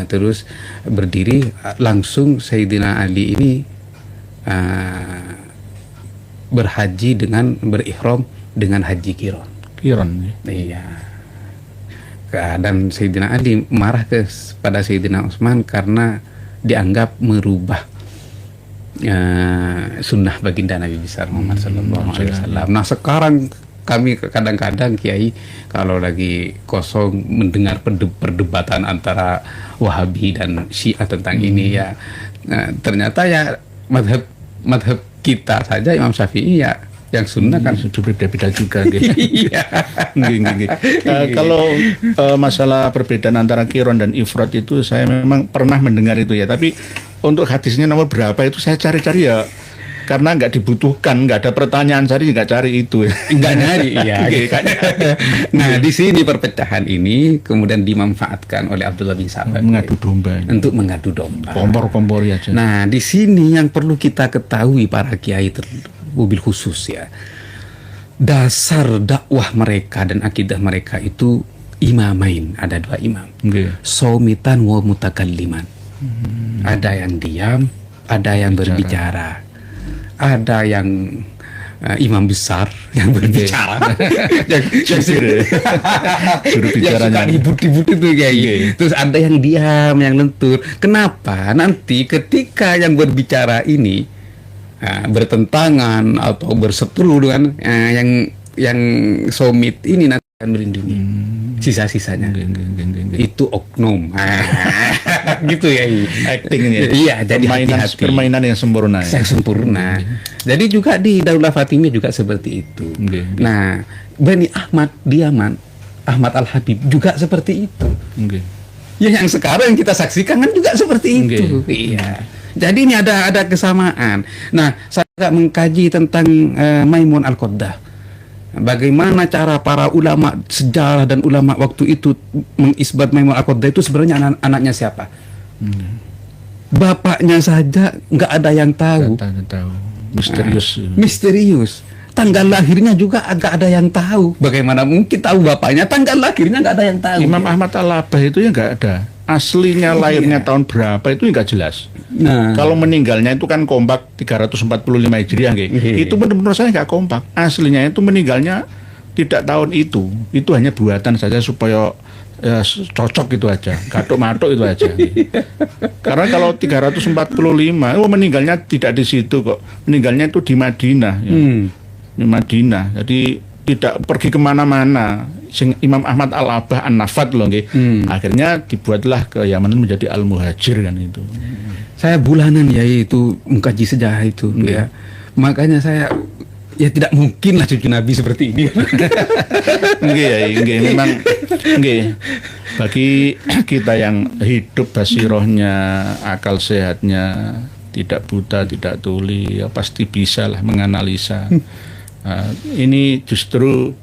S2: Terus berdiri langsung Sayyidina Ali ini berhaji dengan berihram dengan haji kiron. Iya. Dan Sayyidina Ali marah pada Sayyidina Utsman karena dianggap merubah sunnah baginda Nabi besar Muhammad sallallahu alaihi wasallam. Nah, sekarang kami kadang-kadang Kiai kalau lagi kosong mendengar perdebatan antara Wahabi dan Syiah tentang ini ya, ternyata ya madhab kita saja Imam Syafi'i ya yang sunnah kan
S1: sudah beda-beda juga gitu.
S2: Iya.
S1: Kalau masalah perbedaan antara kiron dan ifrad itu saya memang pernah mendengar itu ya, tapi untuk hadisnya nomor berapa itu saya cari-cari ya, karena nggak dibutuhkan, nggak ada pertanyaan, saya nggak cari itu,
S2: nggak nyari. Iya. Nah, di sini perpecahan ini kemudian dimanfaatkan oleh Abdullah bin Sabah
S1: mengadu domba
S2: untuk mengadu domba,
S1: kompor aja.
S2: Nah, di sini yang perlu kita ketahui para kiai mobil khusus ya, dasar dakwah mereka dan akidah mereka itu imamain, ada dua imam, somitan wa mutakalliman. Ada yang diam, ada yang berbicara. Ada yang imam besar yang berbicara, yang suruh bicaranya dibut-dibut itu kayak. Terus ada yang diam, yang lentur. Kenapa? Nanti ketika yang berbicara ini bertentangan atau berseteru dengan yang somit ini, nanti akan melindungi sisa-sisanya. Itu oknum. Gitu ya.
S1: Acting ya.
S2: Iya, jadi
S1: permainan yang sempurna.
S2: Sempurna. Jadi juga di Daulah Fatimiyah juga seperti itu. Nah, Bani Ahmad di Yaman, Ahmad Al-Habib juga seperti itu. Ya, yang sekarang kita saksikan kan juga seperti itu. Iya. Jadi ini ada kesamaan. Nah, saya mengkaji tentang Maimun Al-Qaddah. Bagaimana cara para ulama sejarah dan ulama waktu itu mengisbat Maimun Al-Qaddah itu sebenarnya anaknya siapa? Bapaknya saja nggak ada yang tahu. Misterius. Tanggal lahirnya juga agak ada yang tahu. Bagaimana mungkin tahu bapaknya? Tanggal lahirnya nggak ada yang tahu.
S1: Imam Ahmad Al-Labah itu ya nggak ada. Aslinya lahirnya tahun berapa itu nggak jelas.
S2: Nah,
S1: kalau meninggalnya itu kan kompak 345 Hijriah, itu benar-benar saya nggak kompak. Aslinya itu meninggalnya tidak tahun itu hanya buatan saja supaya cocok itu aja, gatuk-matuk itu aja. Karena kalau 345, meninggalnya tidak di situ kok, meninggalnya itu di Madinah, ya. Di Madinah, jadi tidak pergi kemana-mana. Imam Ahmad Al-Abah An-Nafad loh, akhirnya dibuatlah ke Yaman menjadi Al-Muhajir kan itu.
S2: Saya bulanan ya itu mengkaji sejarah itu, ya. Makanya saya ya tidak mungkin lah cucu Nabi seperti ini.
S1: Memang bagi kita yang hidup basirohnya, akal sehatnya, tidak buta, tidak tuli, ya pasti bisa lah menganalisa. Ini justru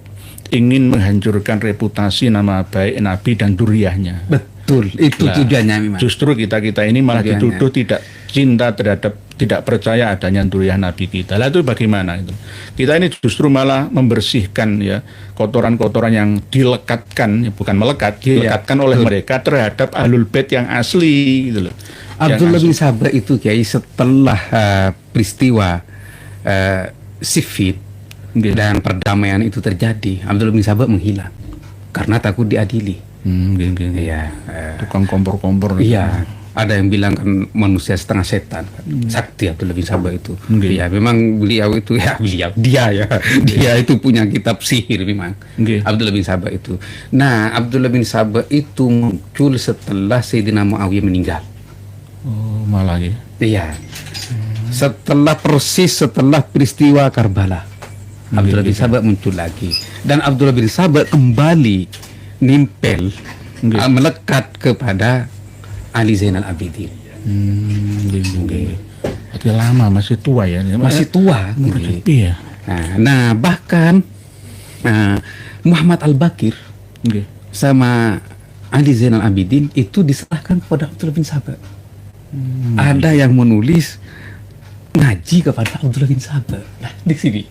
S1: ingin menghancurkan reputasi nama baik Nabi dan duriyahnya.
S2: Betul, itu tujuannya memang.
S1: Justru kita ini malah dituduh tidak cinta terhadap, tidak percaya adanya duriyah Nabi kita. Lalu itu bagaimana itu? Kita ini justru malah membersihkan ya kotoran-kotoran yang dilekatkan, bukan melekat, dilekatkan oleh mereka terhadap Ahlul Bait yang asli gitu loh.
S2: Abdullah bin Sabah itu Kiai setelah peristiwa Siffin dan perdamaian itu terjadi, Abdullah bin Sabah menghilang karena takut diadili.
S1: Iya, tukang kompor-kompor.
S2: Iya, ada yang bilang kan manusia setengah setan kan. Sakti Abdullah bin Sabah itu.
S1: Nggih.
S2: Ya memang beliau itu dia itu punya kitab sihir memang.
S1: Nggih.
S2: Abdullah bin Sabah itu. Nah, Abdullah bin Sabah itu muncul setelah Sayyidina Muawiyah meninggal.
S1: Oh, malah ya.
S2: Iya. Setelah peristiwa Karbala, Abdullah bin Sabah muncul lagi, dan Abdullah bin Sabah kembali nimpel, melekat kepada Ali Zainal Abidin.
S1: Berarti lama, masih tua ya.
S2: Masih tua.
S1: Iya.
S2: Nah, bahkan Muhammad Al-Bakir
S1: Nggih.
S2: sama Ali Zainal Abidin itu diserahkan kepada Abdullah bin Sabah. Ada yang menulis ngaji kepada Abdullah bin Sabah. Nah, di sini.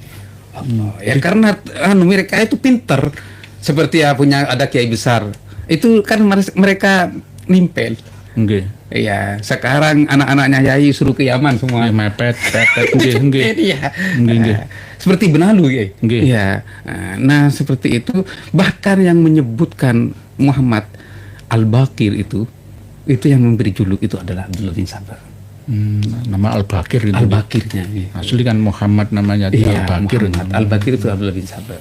S2: Ya karena mereka itu pinter. Seperti ya punya ada kiai besar. Itu kan mereka nimpel.
S1: Nggih.
S2: Iya, sekarang anak-anaknya Yai suruh ke Yaman semua.
S1: Ya, mepet, nggih.
S2: Iya.
S1: Nggih.
S2: Seperti benalu ya.
S1: Nggih.
S2: Iya. Nah, seperti itu, bahkan yang menyebutkan Muhammad Al-Bakir itu yang memberi juluk itu adalah Abdullah bin Sabah.
S1: Nama Al-Bakir itu.
S2: Al-Bakirnya. Iya.
S1: Asli kan Muhammad namanya,
S2: Iya,
S1: Al-Bakir.
S2: Muhammad Al-Bakir itu Abdullah bin Sabah.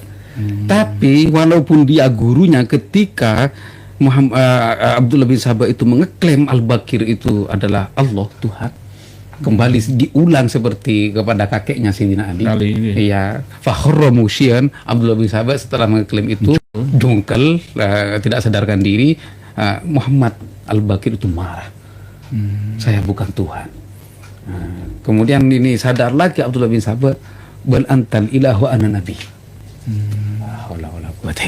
S2: Tapi walaupun dia gurunya, ketika Abdullah bin Sabah itu mengeklaim Al-Bakir itu adalah Allah, Tuhan, kembali diulang seperti kepada kakeknya Sayyidina Ali. Iya, fakhrra musyian. Abdullah bin Sabah setelah mengeklaim itu dongkel, tidak sadarkan diri. Muhammad Al-Bakir itu marah. Saya bukan Tuhan. Kemudian ini sadar lagi Abdullah bin Sabah, bal antal ilahu ana nabi.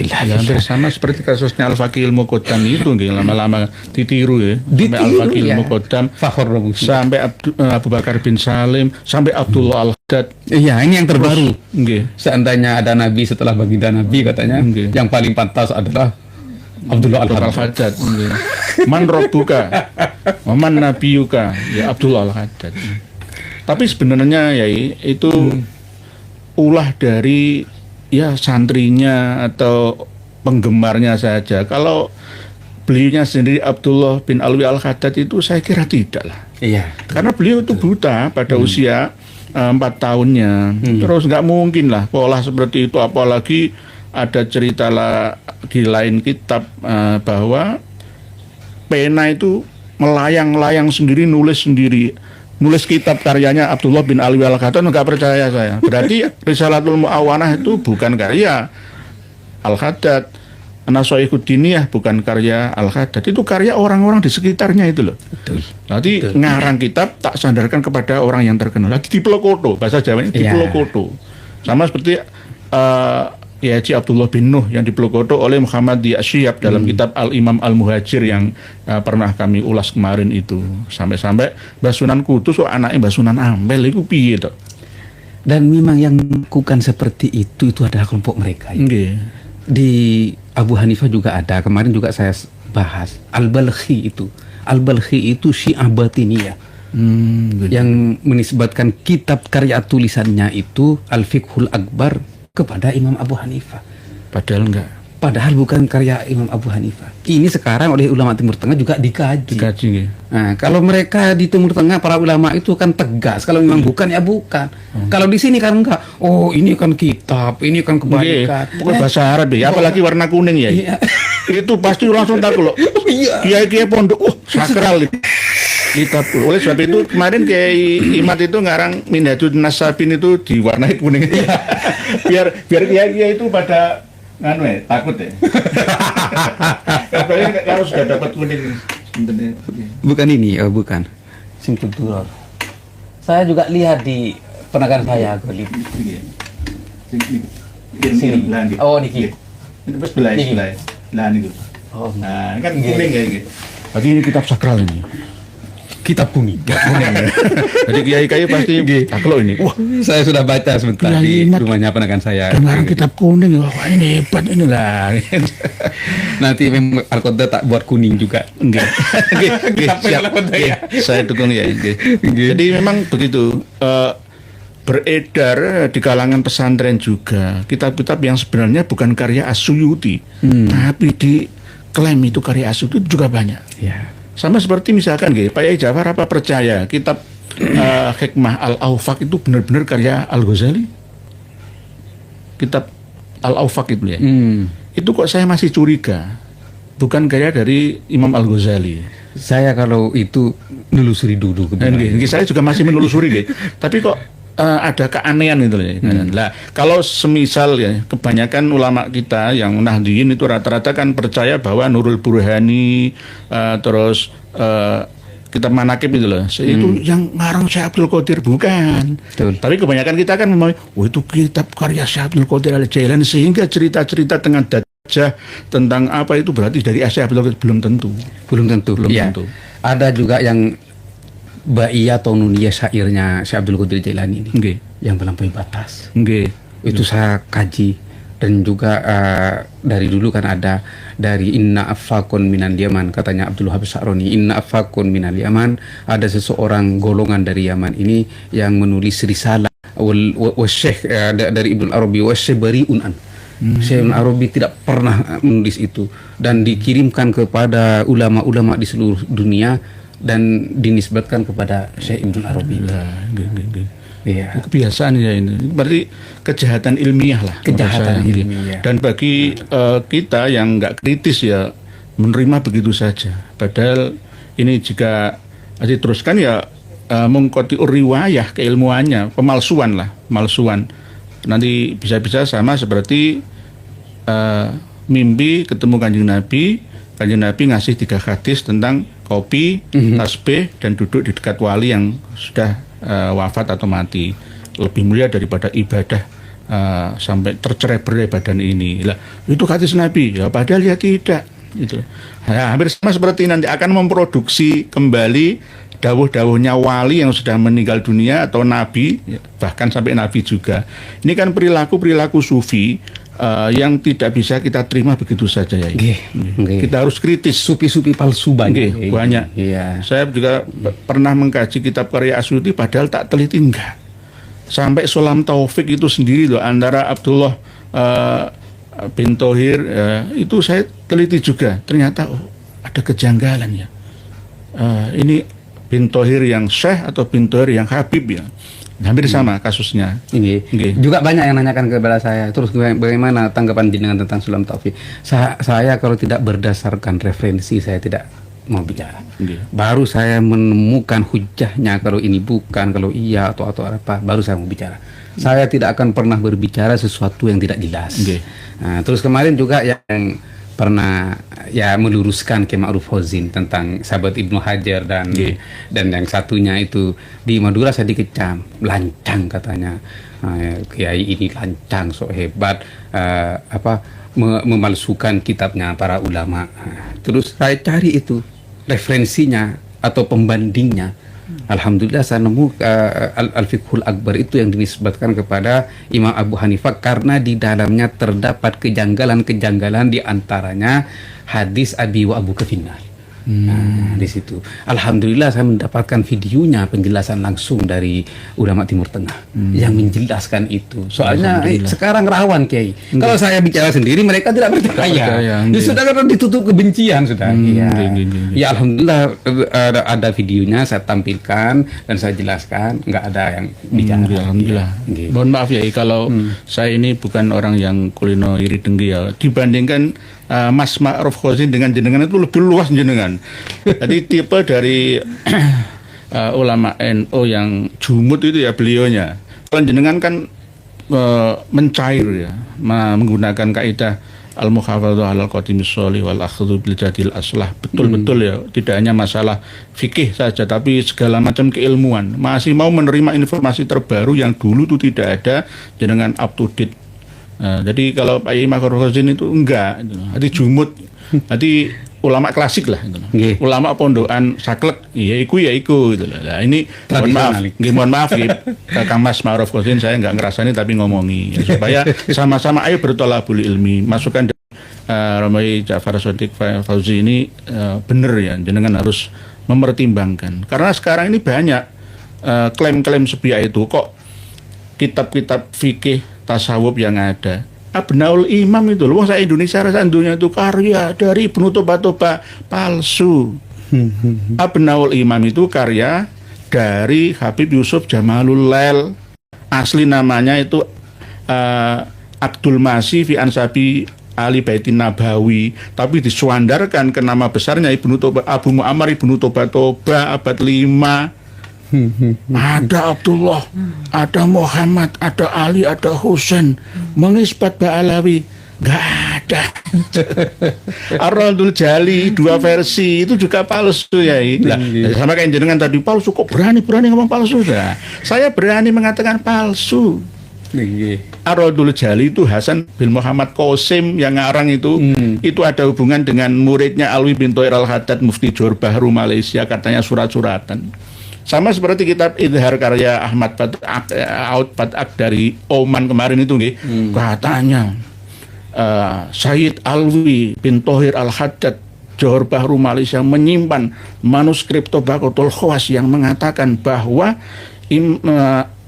S1: Ya, hampir sama seperti kasusnya Al-Faqih Ilmu Qodam itu, lama-lama ditiru ya. Sampai Al-Faqih Ilmu Qodam, sampai Abu Bakar bin Salim, sampai Abdullah Al-Haddad.
S2: Iya, ini yang terbaru.
S1: Nggih.
S2: Seandainya ada nabi setelah baginda nabi, katanya yang paling pantas adalah Abdullah Al-Haddad.
S1: Man Rabbuka wa man nabiyuka, ya Abdullah Al-Haddad. Tapi sebenarnya ya itu ulah dari ya santrinya atau penggemarnya saja. Kalau beliaunya sendiri Abdullah bin Alwi Al-Haddad itu saya kira tidak lah.
S2: Iya.
S1: Karena beliau itu buta pada usia 4 tahunnya. Terus nggak mungkin lah pola seperti itu, apalagi ada cerita lah di lain kitab bahwa pena itu melayang-layang sendiri, nulis kitab karyanya Abdullah bin Alwi Al-Haddad. Nggak percaya saya. Berarti Risalatul Mu'awanah itu bukan karya Al-Haddad. Nasoihud Diniyah bukan karya Al-Haddad. Itu karya orang-orang di sekitarnya itu loh.
S2: Betul.
S1: Nanti ngarang kitab tak sandarkan kepada orang yang terkenal. Lagi diplokoto, bahasa Jawanya diplokoto. Sama seperti ya Haji Abdullah bin Nuh yang diplokoto oleh Muhammad Syihab dalam kitab Al-Imam Al-Muhajir yang pernah kami ulas kemarin itu. Sampai-sampai Mbah Sunan Kudus anaknya Mbah Sunan Ampel itu piye toh.
S2: Dan memang yang melakukan seperti itu adalah kelompok mereka.
S1: Ya.
S2: Di Abu Hanifah juga ada. Kemarin juga saya bahas Al-Balkhi itu. Al-Balkhi itu Syiah Batiniyah. Yang menisbatkan kitab karya tulisannya itu Al-Fiqhul Akbar kepada Imam Abu Hanifah.
S1: Padahal enggak.
S2: Padahal bukan karya Imam Abu Hanifah. Ini sekarang oleh ulama Timur Tengah juga dikaji.
S1: Ya.
S2: Nah, kalau mereka di Timur Tengah para ulama itu kan tegas. Kalau memang bukan ya bukan. Kalau di sini kan enggak. Oh, ini kan kitab, ini kan kebalikan.
S1: Pokoknya bahasa Arab ya, apalagi warna kuning ya.
S2: Iya.
S1: Itu pasti langsung takut loh. Kiai-kiai pondok, sakral itu. Kitab. Oleh sebab itu kemarin Kiai Imat itu ngarang Minhajun Nasabin itu diwarnai kuning. biar kiai-kiai itu pada takut ya. Katanya kalau sudah dapat kuning.
S2: Bukan ini, bukan. Simpul Duror. Saya juga lihat di penekan saya Golib.
S1: Sini.
S2: Oh, niki.
S1: Ini pas belah. Lah niku.
S2: Oh,
S1: nah, kan kuning ya iki. Berarti ini kitab sakral ini.
S2: kitab kuning.
S1: Jadi kiai-kiai pasti takluk ini. Wah,
S2: Saya sudah baca sebentar di rumahnya penekan saya.
S1: dengar kitab kuning, wah ini hebat inilah.
S2: Nanti memang Al-Qodda tak buat kuning juga.
S1: Enggak. Siap. Saya dukung ya. Jadi memang begitu. Beredar di kalangan pesantren juga kitab-kitab yang sebenarnya bukan karya As-Suyuti, tapi diklaim itu karya As-Suyuti juga banyak.
S2: Ya.
S1: Sama seperti misalkan Pak Yai Jafar apa percaya kitab Hikmah Al-Awfaq itu benar-benar karya Al-Ghazali? Kitab Al-Awfaq itu ya. Itu kok saya masih curiga bukan karya dari Imam Al-Ghazali.
S2: Saya kalau itu menelusuri dulu kebenaran.
S1: Saya juga masih menelusuri tapi kok ada keanehan itu ya. Nah, kalau semisal ya kebanyakan ulama kita yang Nahdiyin itu rata-rata kan percaya bahwa Nurul Burhani terus kitab Manaqib itu loh. Itu yang ngarang Syekh Abdul Qadir bukan.
S2: Betul.
S1: Tapi kebanyakan kita kan memang itu kitab karya Syekh Abdul Qadir Al-Jailani sehingga cerita-cerita tentang Dajjah tentang apa itu berarti dari Syekh Abdul Qadir belum tentu.
S2: Belum tentu. Ada juga yang Ba'iyah atau Nuniyah syairnya Syekh Abdul Qadir Jailani ini yang melampaui batas. Itu saya kaji. Dan juga dari dulu kan ada dari Inna Affakun Minal Yaman, katanya Abdul Wahab Sa'roni, Inna Affakun Minal Yaman, ada seseorang golongan dari Yaman ini yang menulis risalah Syekh dari Ibnu Arabi Syekh bari'un an. Syekh Ibnu Arabi tidak pernah menulis itu dan dikirimkan kepada ulama-ulama di seluruh dunia dan dinisbatkan kepada Syekh Ibnu Arabi. Iya. Kebiasaan ya ini. Berarti kejahatan ilmiah lah.
S1: Kejahatan ilmiah. Dan bagi kita yang nggak kritis ya menerima begitu saja. Padahal ini jika diteruskan ya mengkoti riwayah keilmuannya, pemalsuan. Nanti bisa-bisa sama seperti mimpi ketemu Kanjeng Nabi ngasih 3 hadis tentang kopi, tasbih dan duduk di dekat wali yang sudah wafat atau mati, lebih mulia daripada ibadah sampai tercerai-berai badan ini. Lah, itu hadis Nabi ya, padahal ya tidak gitu. Nah, hampir sama seperti nanti akan memproduksi kembali dawuh-dawuhnya wali yang sudah meninggal dunia atau nabi ya, bahkan sampai nabi juga. Ini kan perilaku sufi yang tidak bisa kita terima begitu saja ya. Kita harus kritis.
S2: Supi-supi palsu banyak.
S1: Banyak. Saya juga pernah mengkaji kitab karya Asyuti padahal tak teliti enggak. Sampai Sulam Taufik itu sendiri loh antara Abdullah bin Thohir itu saya teliti juga. Ternyata ada kejanggalan ya. Ini bin Thohir yang Syekh atau bin Thohir yang Habib ya. Hampir sama kasusnya.
S2: Juga banyak yang nanyakan kepada saya. Terus bagaimana tanggapan jenengan tentang Sulam Taufik? Saya kalau tidak berdasarkan referensi saya tidak mau bicara. Baru saya menemukan hujahnya kalau ini bukan, kalau iya atau apa, baru saya mau bicara. Saya tidak akan pernah berbicara sesuatu yang tidak jelas. Nah, terus kemarin juga yang pernah ya meluruskan Kiai Ma'ruf Fauzin tentang sahabat Ibnu Hajar dan yang satunya itu di Madura saya dikecam lancang katanya, Kiai ini lancang sok hebat memalsukan kitabnya para ulama. Terus saya cari itu referensinya atau pembandingnya. Alhamdulillah saya nemu Al-Fiqhul Akbar itu yang dinisbatkan kepada Imam Abu Hanifah karena di dalamnya terdapat kejanggalan-kejanggalan, di antaranya hadis Abi wa Abu Kafinnar. Nah, di situ alhamdulillah saya mendapatkan videonya, penjelasan langsung dari ulama Timur Tengah yang menjelaskan itu. Soalnya sekarang rawan Kiai. Kalau saya bicara sendiri mereka tidak percaya. Sudah karena ditutup kebencian sudah. Ya alhamdulillah ada videonya saya tampilkan dan saya jelaskan, nggak ada yang bicara.
S1: Alhamdulillah. Mohon maaf ya kalau saya ini bukan orang yang kulino iri dengki ya. Dibandingkan Mas Ma'ruf Fauzin dengan jenengan itu lebih luas jenengan. Jadi tipe dari ulama NU yang jumut itu ya beliaunya. Kalau jenengan kan mencair ya, menggunakan kaidah al-muhafadzah 'alal qadimis sholih wal akhdhu bil jadil aslah. Betul-betul ya, tidak hanya masalah fikih saja tapi segala macam keilmuan. Masih mau menerima informasi terbaru yang dulu itu tidak ada, jenengan up to date. Jadi kalau Pak Yai Ma'ruf Fauzin itu enggak, jadi jumut, jadi ulama klasik lah, ulama pondokan saklek, ya iku gitu lah. Nah, ini mohon maaf, Kang Mas Ma'ruf Fauzin saya enggak ngerasani tapi ngomongi ya, supaya sama-sama ayo bertolabul ilmi. Masukan dari Romi Ja'far Shadiq Fauzi ini benar ya, jenengan harus mempertimbangkan. Karena sekarang ini banyak klaim-klaim sebiak itu kok kitab-kitab fikih tasawuf yang ada. Abnaul Imam itu loh, saya Indonesia rasa dunia itu karya dari Ibnu Toba palsu. Abnaul Imam itu karya dari Habib Yusuf Jamalul Lail. Asli namanya itu Abdul Masih fi Ansabi Ali Baitin Nabawi, tapi disuandarkan ke nama besarnya Ibnu Toba, Abu Muammar Ibnu Toba abad 5. Ada Abdullah, ada Muhammad, ada Ali, ada Husain, mengisbat Ba'alawi. Nggak ada. Ar-Raddul Jali 2 versi itu juga palsu ya. Nah, sama kayak jenengan tadi palsu, kok berani ngomong palsu? Nah, saya berani mengatakan palsu. Ar-Raddul Jali itu Hasan bin Muhammad Qasim yang ngarang itu ada hubungan dengan muridnya Alwi bin Thoir Al-Haddad Mufti Johor Bahru Malaysia, katanya surat-suratan. Sama seperti kitab Idhar karya Ahmad Fat'ak dari Oman kemarin itu katanya Sayyid Alwi bin Thoir Al-Haddad Johor Bahru Malaysia menyimpan manuskrip Tabaqatul Khawas yang mengatakan bahwa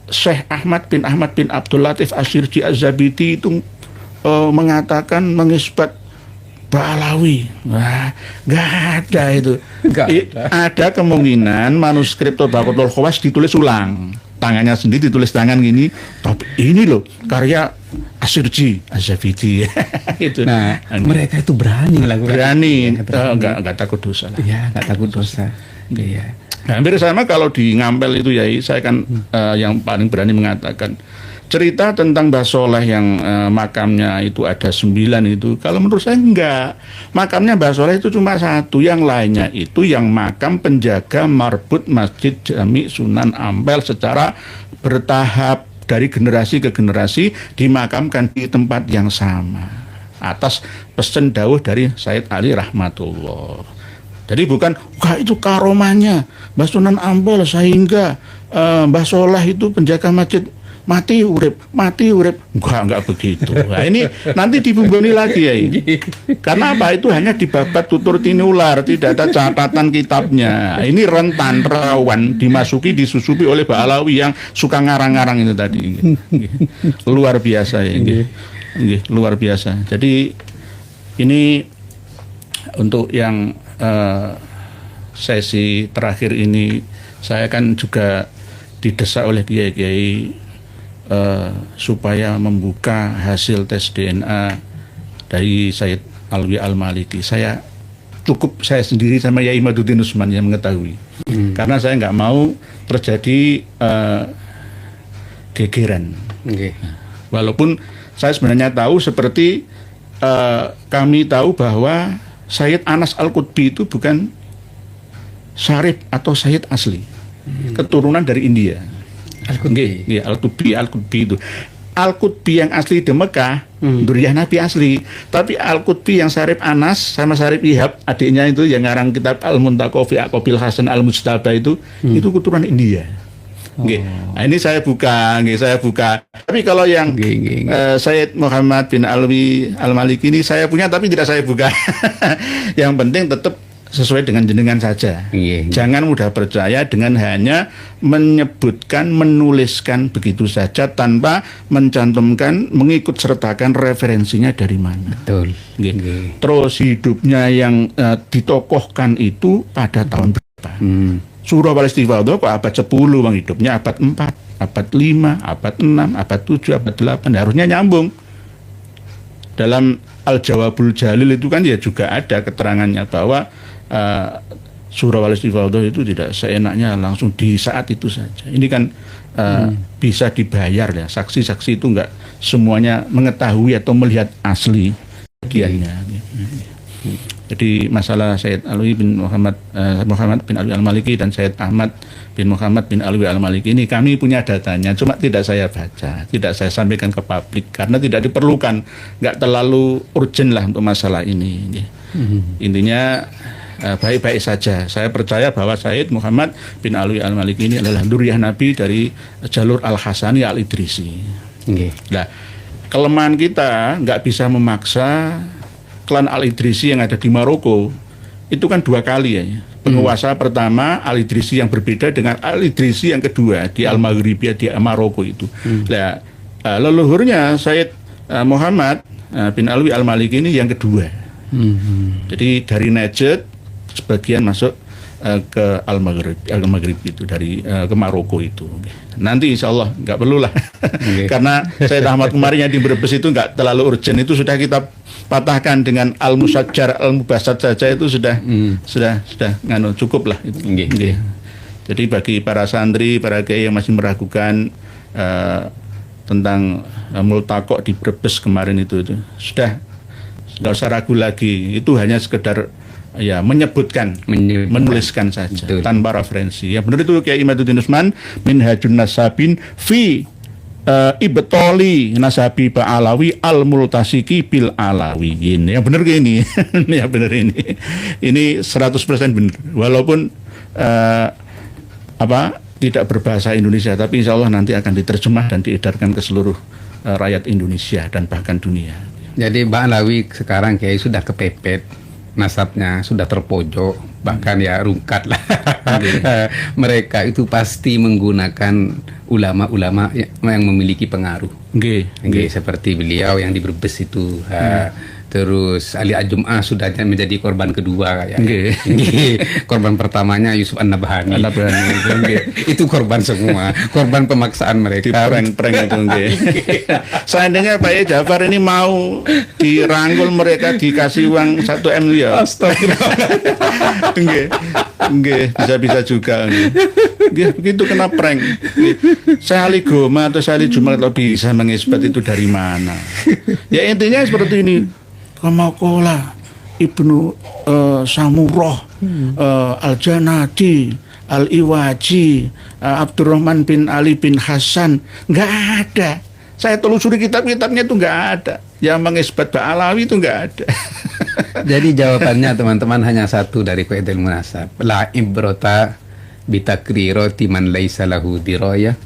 S1: Syekh Ahmad bin Abdul Latif Asyirji Az-Zabidi itu mengatakan mengisbat Ba'alawi. Wah, nggak ada itu. Ada kemungkinan manuskrip Tabaqatul Khawas ditulis ulang, tangannya sendiri ditulis tangan gini, tapi ini loh karya Asyirji Az-Zabidi. Itu.
S2: Nah, mereka itu berani melakukan.
S1: Berani, enggak takut dosa lah.
S2: Iya, enggak takut dosa. Iya.
S1: Nah, hampir sama kalau di Ngampel itu ya, saya kan yang paling berani mengatakan cerita tentang Mbah Soleh yang makamnya itu ada 9 itu, kalau menurut saya enggak. Makamnya Mbah Soleh itu cuma 1, yang lainnya itu yang makam penjaga marbut Masjid Jami Sunan Ampel secara bertahap dari generasi ke generasi dimakamkan di tempat yang sama atas pesan dawuh dari Sayyid Ali rahmatullah. Jadi bukan wah itu karomahnya Mbah Sunan Ampel sehingga Mbah Soleh itu penjaga masjid mati urip. Enggak begitu. Nah, ini nanti dibumboni lagi ya. Karena apa? Itu hanya dibabat tutur tinular, tidak ada catatan kitabnya. Ini rentan, rawan dimasuki, disusupi oleh Ba'alawi yang suka ngarang-ngarang itu tadi. Luar biasa ya. Luar biasa. Jadi ini untuk yang sesi terakhir ini saya kan juga didesak oleh kiai-kiai supaya membuka hasil tes DNA dari Sayyid Alwi Al-Maliki. Saya sendiri sama Yai Imaduddin Usman yang mengetahui. Karena saya nggak mau terjadi gegeran. Walaupun saya sebenarnya tahu seperti kami tahu bahwa Sayyid Anas Al-Qutbi itu bukan syarif atau Sayyid asli, keturunan dari India. Al-Qutbi itu. Al-Qutbi yang asli di Mekah, Duriyah Nabi asli. Tapi Al-Qutbi yang Syarif Anas sama Syarif Ihab, adiknya itu yang ngarang kitab Al-Muntaqo fi Aqabil Hasan Al-Mujtaba itu keturunan India. Nah, ini saya buka. Tapi kalau yang Sayyid Muhammad bin Alwi Al-Maliki ini saya punya, tapi tidak saya buka. Yang penting tetap sesuai dengan jenengan saja. Jangan mudah percaya dengan hanya menyebutkan, menuliskan begitu saja tanpa mencantumkan, mengikut sertakan referensinya dari mana.
S2: Betul.
S1: Terus hidupnya yang ditokohkan itu pada tahun berapa? Surah Al-Istifadhah kok abad 10 bang, hidupnya abad 4, abad 5, abad 6, abad 7, abad 8, harusnya nyambung. Dalam Al-Jawabul Jalil itu kan ya juga ada keterangannya bahwa surah Al-Istifadhah itu tidak seenaknya langsung di saat itu saja. Ini kan bisa dibayar ya, saksi-saksi itu enggak semuanya mengetahui atau melihat asli bagiannya. Jadi masalah Sayyid Alwi bin Muhammad bin Alwi Al-Maliki dan Sayyid Ahmad bin Muhammad bin Alwi Al-Maliki ini kami punya datanya, cuma tidak saya baca, tidak saya sampaikan ke publik karena tidak diperlukan, nggak terlalu urgent lah untuk masalah ini. Intinya baik-baik saja. Saya percaya bahwa Sayyid Muhammad bin Alwi Al-Maliki ini adalah duriyah Nabi dari jalur Al-Hasani Al-Idrisi. Nah, kelemahan kita nggak bisa memaksa klan Al-Idrisi yang ada di Maroko itu kan 2 kali ya. Penguasa pertama Al-Idrisi yang berbeda dengan Al-Idrisi yang kedua di Al-Maghribiyah di Maroko itu. Nah, leluhurnya Sayyid Muhammad bin Alwi Al-Maliki ini yang kedua. Jadi dari Najd sebagian masuk ke Al-Maghrib itu dari ke Maroko itu. Nanti insya Allah nggak perlulah karena Sayyid Ahmad kemarin yang di Brebes itu nggak terlalu urgent, itu sudah kita patahkan dengan Al-Musajjar Al-Mubasat saja, itu sudah cukup lah itu. Jadi bagi para santri, para kiai yang masih meragukan tentang multaqo di Brebes kemarin itu sudah nggak usah ragu lagi, itu hanya sekedar ya menyebutkan, menuliskan saja. Betul. Tanpa referensi. Ya benar itu Kiai Imaduddin Usman, Minhajun Nasabin fi ibtoli nasabi ba'alawi al-multasiki bil alawiyin. Yang benar kayak ini. Ya benar ini. Ini 100% benar. Walaupun tidak berbahasa Indonesia, tapi insya Allah nanti akan diterjemah dan diedarkan ke seluruh rakyat Indonesia dan bahkan dunia.
S2: Jadi Ba'alawi sekarang Kiai sudah kepepet, nasabnya sudah terpojok, bahkan ya rungkat lah. Mereka itu pasti menggunakan ulama-ulama yang memiliki pengaruh. Seperti beliau yang di Brebes itu. Terus Ali Ajum'ah sudah menjadi korban kedua ya. Korban pertamanya Yusuf An-Nabhani. Itu korban semua, korban pemaksaan mereka.
S1: Prank itu. Seandainya Pak Jafar ini mau dirangkul mereka, dikasih uang 1 M ya. Astagfirullah. Bisa juga. Begitu kena prank. Saya Ali Goma atau saya Ali Jumal kalau bisa mengisbat itu dari mana? Ya intinya seperti ini. Kamakola Ibnu Samurah Al-Janadi Al-Iwaji Abdurrahman bin Ali bin Hasan, nggak ada. Saya telusuri kitab-kitabnya itu nggak ada. Yang mengisbat Ba'alawi itu nggak ada.
S2: Jadi jawabannya teman-teman hanya satu dari Qaidul Munasab. La ibrota bitakriroti man laisa lahu dirayah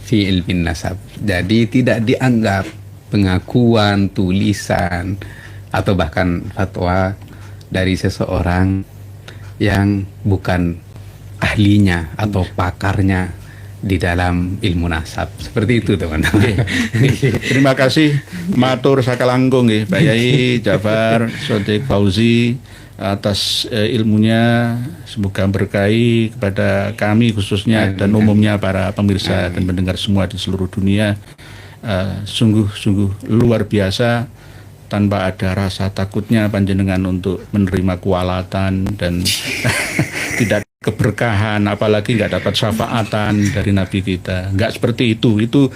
S2: fi ilmin nasab. Jadi tidak dianggap pengakuan, tulisan atau bahkan fatwa dari seseorang yang bukan ahlinya atau pakarnya di dalam ilmu nasab. Seperti itu teman-teman.
S1: Terima kasih matur sakalangkung nggih Pak Yai Jafar Shodiq Fauzi atas ilmunya, semoga berkahi kepada kami khususnya dan umumnya para pemirsa dan pendengar semua di seluruh dunia. Sungguh luar biasa, tanpa ada rasa takutnya panjenengan untuk menerima kualatan dan tidak keberkahan, apalagi nggak dapat syafaatan dari Nabi kita. Nggak seperti itu. Itu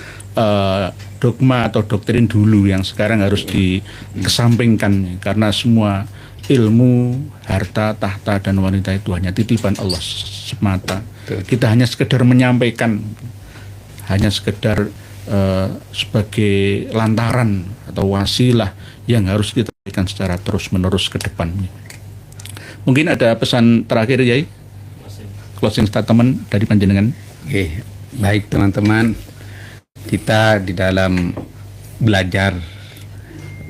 S1: dogma atau doktrin dulu yang sekarang harus dikesampingkan, karena semua ilmu, harta, tahta, dan wanita itu hanya titipan Allah semata. Kita hanya sekedar menyampaikan, hanya sekedar sebagai lantaran atau wasilah yang harus kita berikan secara terus-menerus ke depan. Mungkin ada pesan terakhir, Yai? Closing statement dari panjenengan.
S2: Oke, baik teman-teman, kita di dalam belajar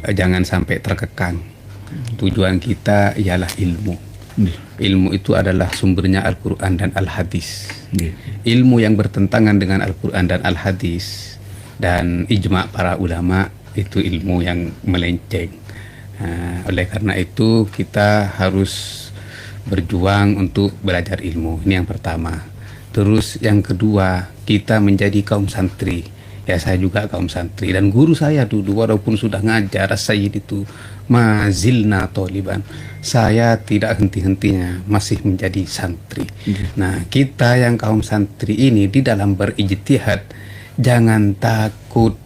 S2: jangan sampai terkekang. Tujuan kita ialah ilmu. Ilmu itu adalah sumbernya Al-Quran dan Al-Hadis. Ilmu yang bertentangan dengan Al-Quran dan Al-Hadis dan ijma' para ulama itu ilmu yang melenceng. Oleh karena itu kita harus berjuang untuk belajar ilmu. Ini yang pertama. Terus yang kedua, kita menjadi kaum santri. Ya, saya juga kaum santri, dan guru saya dulu walaupun sudah ngajar Sayyid itu mazilna toliban, saya tidak henti-hentinya masih menjadi santri. Nah, kita yang kaum santri ini di dalam berijtihad jangan takut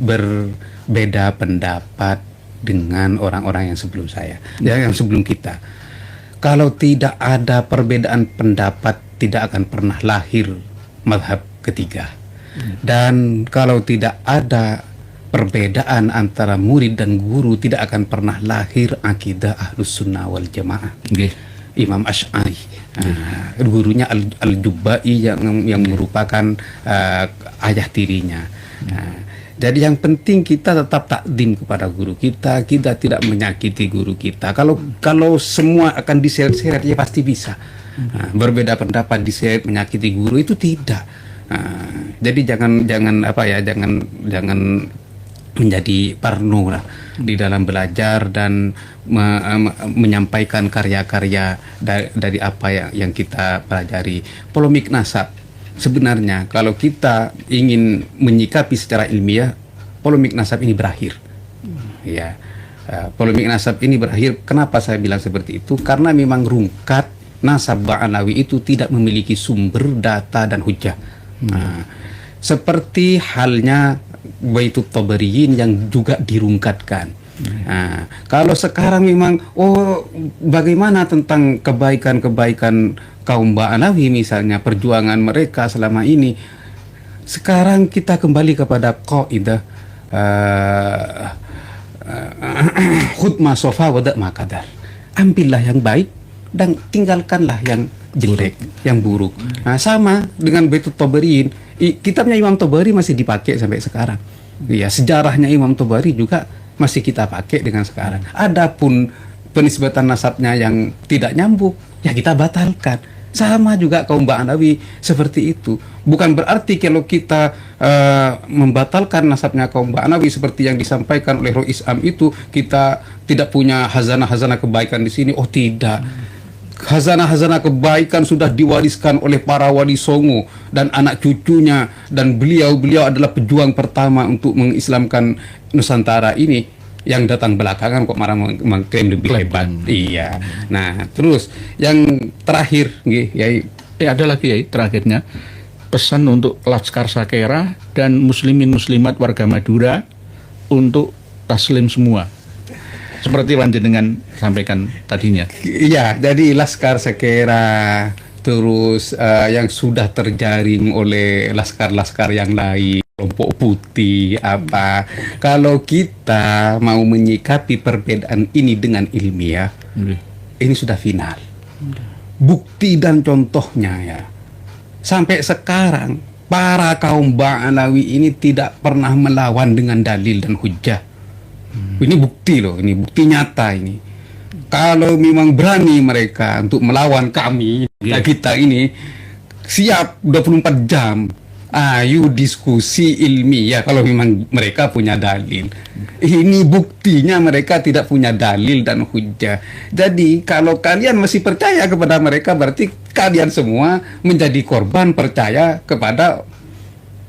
S2: berbeda pendapat dengan orang-orang yang sebelum saya, yang sebelum kita. Kalau tidak ada perbedaan pendapat, tidak akan pernah lahir mazhab ketiga. Dan kalau tidak ada perbedaan antara murid dan guru, tidak akan pernah lahir akidah Ahlus Sunnah wal Jamaah. Imam Asy'ari, gurunya Al-Jubbai yang merupakan ayah tirinya. Jadi yang penting kita tetap takdim kepada guru kita, kita tidak menyakiti guru kita. Kalau semua akan diseret-seret, ya pasti bisa. Berbeda pendapat diseret menyakiti guru itu tidak. Jadi jangan menjadi parno lah. di dalam belajar dan menyampaikan karya-karya dari apa yang kita pelajari. Polemik nasab sebenarnya kalau kita ingin menyikapi secara ilmiah, polemik nasab ini berakhir. Ya, polemik nasab ini berakhir. Kenapa saya bilang seperti itu? Karena memang rungkat nasab Ba'alawi itu tidak memiliki sumber data dan hujah. Seperti halnya Baitut Tabariyin yang juga dirungkatkan. Kalau sekarang memang bagaimana tentang kebaikan-kebaikan kaum Ba'alawi misalnya, perjuangan mereka selama ini, sekarang kita kembali kepada qaidah khudh ma sofa wada' ma qadar. Ambillah yang baik dan tinggalkanlah yang jelek, yang buruk. Sama dengan Baitut Tabariyin, kitabnya Imam Tabari masih dipakai sampai sekarang. Ya, sejarahnya Imam Tabari juga masih kita pakai dengan sekarang. Adapun penisbatan nasabnya yang tidak nyambung, ya kita batalkan. Sama juga kaum Ba'alawi seperti itu. Bukan berarti kalau kita membatalkan nasabnya kaum Ba'alawi seperti yang disampaikan oleh Rois Am itu, kita tidak punya hazanah-hazanah kebaikan di sini. Oh tidak. Hazanah-hazanah kebaikan sudah diwariskan oleh para wali songo dan anak cucunya, dan beliau adalah pejuang pertama untuk mengislamkan Nusantara ini. Yang datang belakangan kok marah mengklaim lebih hebat. Iya. Nah, terus yang terakhir
S1: ada lagi terakhirnya pesan untuk Laskar Sakera dan muslimin muslimat warga Madura untuk taslim semua. Seperti panjenengan sampaikan tadinya.
S2: Iya, jadi Laskar Sakera terus yang sudah terjaring oleh laskar-laskar yang lain, kelompok putih apa. Kalau kita mau menyikapi perbedaan ini dengan ilmiah, ini sudah final. Bukti dan contohnya ya. Sampai sekarang para kaum Ba'alawi ini tidak pernah melawan dengan dalil dan hujah. Ini bukti loh, ini bukti nyata ini. Kalau memang berani mereka untuk melawan kami, kita ini siap 24 jam. Ayo diskusi ilmiah kalau memang mereka punya dalil. Ini buktinya mereka tidak punya dalil dan hujah. Jadi kalau kalian masih percaya kepada mereka, berarti kalian semua menjadi korban percaya kepada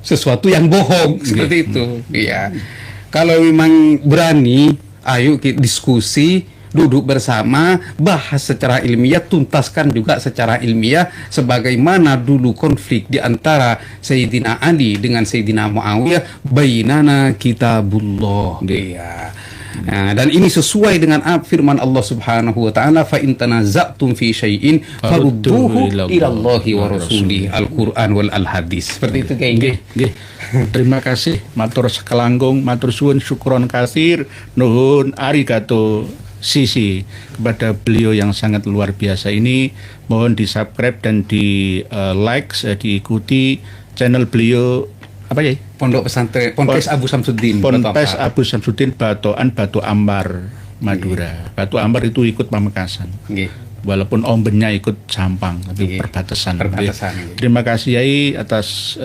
S2: sesuatu yang bohong. Seperti itu. Iya. Kalau memang berani, ayo kita diskusi, duduk bersama, bahas secara ilmiah, tuntaskan juga secara ilmiah sebagaimana dulu konflik di antara Sayyidina Ali dengan Sayyidina Muawiyah, bainana kitabullah. Nah, dan ini sesuai dengan firman Allah Subhanahu wa taala, fa in tanaza'tum fi syai'in farudduhu ila Allahi wa rasulih, Al-Qur'an wal hadis. Seperti itu kayak
S1: nggih. Terima kasih matur sekelangkung, matur suwun, syukron kasir, nuhun arigato sisi kepada beliau yang sangat luar biasa ini. Mohon di subscribe dan di like, diikuti channel beliau apa ya?
S2: Pondok Pesantren Ponpes Abu Samsuddin.
S1: Ponpes Abu Samsuddin Batoan Batu Ambar Madura. Batu Ambar itu ikut Pamekasan. Walaupun ombennya ikut Sampang, tapi perbatasan. Terima kasih Yai atas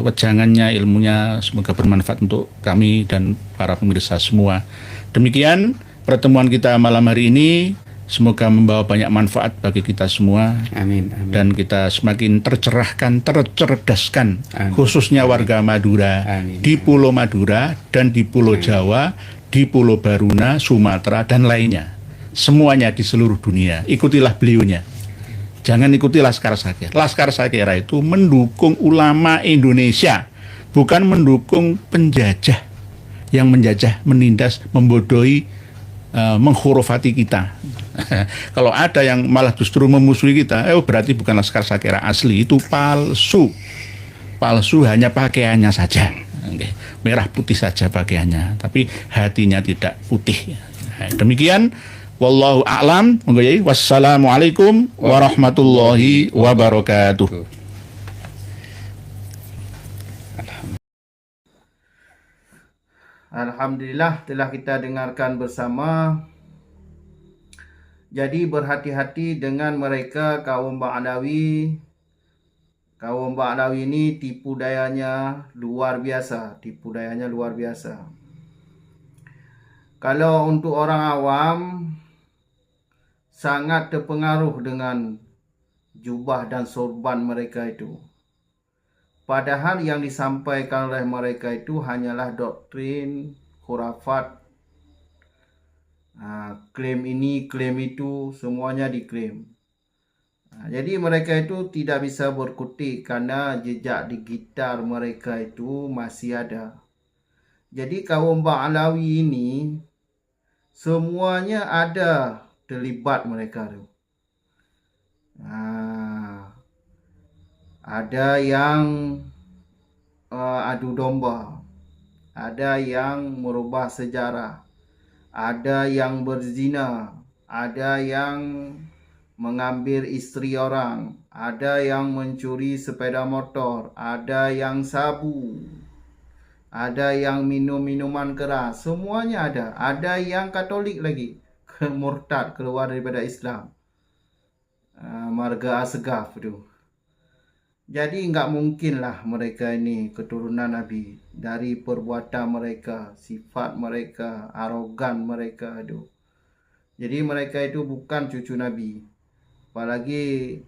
S1: wejangannya, ilmunya, semoga bermanfaat untuk kami dan para pemirsa semua. Demikian pertemuan kita malam hari ini, semoga membawa banyak manfaat bagi kita semua.
S2: Amin.
S1: Dan kita semakin tercerahkan, tercerdaskan, khususnya warga Madura, di Pulau Madura dan di Pulau Jawa, di Pulau Baruna, Sumatera dan lainnya. Semuanya di seluruh dunia. Ikutilah beliaunya. Jangan ikuti Laskar Sakera. Laskar Sakera itu mendukung ulama Indonesia, bukan mendukung penjajah yang menjajah, menindas, membodohi, menghurufati kita. Kalau ada yang malah justru memusuhi kita, berarti bukan Laskar Sakera asli, itu palsu. Palsu hanya pakaiannya saja. Merah putih saja pakaiannya, tapi hatinya tidak putih. Demikian. Wallahu a'lam. Wassalamualaikum warahmatullahi wabarakatuh.
S3: Alhamdulillah telah kita dengarkan bersama. Jadi berhati-hati dengan mereka kaum Ba'alawi. Kaum Ba'alawi ini tipu dayanya luar biasa. Kalau untuk orang awam sangat terpengaruh dengan jubah dan sorban mereka itu. Padahal yang disampaikan oleh mereka itu hanyalah doktrin, khurafat, klaim ini, klaim itu, semuanya diklaim. Jadi mereka itu tidak bisa berkutik karena jejak digital mereka itu masih ada. Jadi kaum Ba'alawi ini semuanya ada terlibat mereka tu. Ada yang adu domba, ada yang merubah sejarah, ada yang berzina, ada yang mengambil isteri orang, ada yang mencuri sepeda motor, ada yang sabu, ada yang minum minuman keras, semuanya ada. Ada yang Katolik lagi, murtad, keluar daripada Islam, marga asgaf tu. Jadi enggak mungkinlah mereka ini keturunan Nabi. Dari perbuatan mereka, sifat mereka, arogan mereka tu. Jadi mereka itu bukan cucu Nabi. Apalagi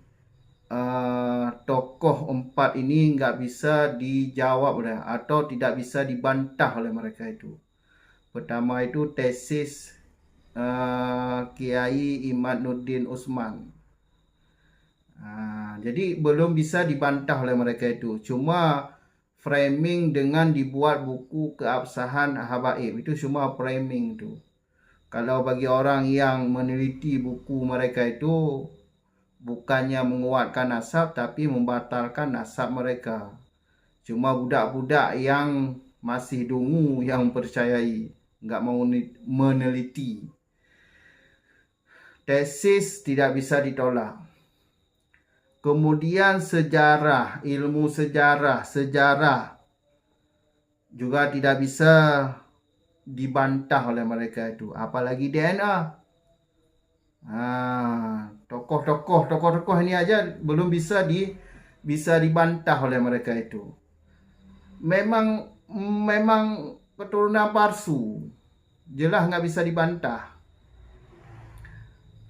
S3: tokoh 4 ini enggak bisa dijawab dah, atau tidak bisa dibantah oleh mereka itu. Pertama itu tesis Kiai Imaduddin Utsman. Jadi belum bisa dibantah oleh mereka itu. Cuma framing dengan dibuat buku keabsahan habaib, itu cuma framing tu. Kalau bagi orang yang meneliti buku mereka itu, bukannya menguatkan nasab tapi membatalkan nasab mereka. Cuma budak-budak yang masih dungu yang percayai, enggak mau meneliti. Tesis tidak bisa ditolak. Kemudian sejarah, ilmu sejarah juga tidak bisa dibantah oleh mereka itu. Apalagi DNA. Tokoh-tokoh ini aja belum bisa dibantah oleh mereka itu. Memang keturunan palsu. Jelas nggak bisa dibantah.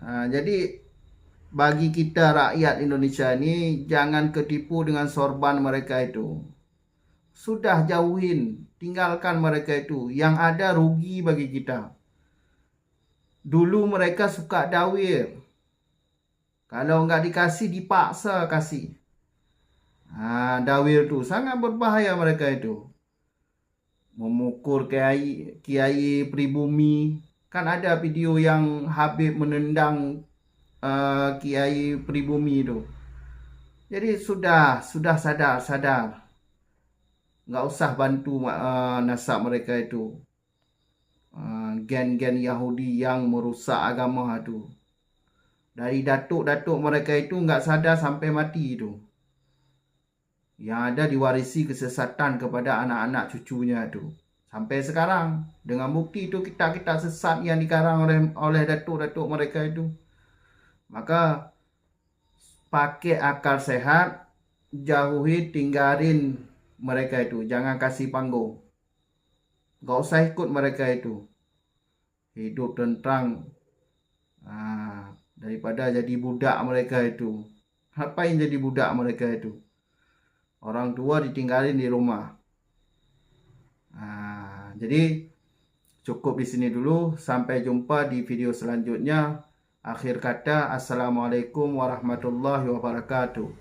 S3: Jadi bagi kita rakyat Indonesia ini, jangan ketipu dengan sorban mereka itu. Sudah jauhin, tinggalkan mereka itu. Yang ada rugi bagi kita. Dulu mereka suka dawir. Kalau enggak dikasih, dipaksa kasih. Dawir tu sangat berbahaya mereka itu. Memukul kiai pribumi. Kan ada video yang Habib menendang kiai pribumi itu. Jadi sudah sadar. Enggak usah bantu nasab mereka itu. Gen-gen Yahudi yang merusak agama itu. Dari datuk-datuk mereka itu enggak sadar sampai mati itu. Yang ada diwarisi kesesatan kepada anak-anak cucunya itu. Sampai sekarang dengan bukti itu kita sesat yang dikarang oleh datuk-datuk mereka itu. Maka pakai akal sehat, jauhi, tinggalin mereka itu. Jangan kasih panggung. Gak usah ikut mereka itu. Hidup tentang daripada jadi budak mereka itu. Ngapain jadi budak mereka itu? Orang tua ditinggalin di rumah. Jadi cukup di sini dulu. Sampai jumpa di video selanjutnya. Akhir kata, Assalamualaikum warahmatullahi wabarakatuh.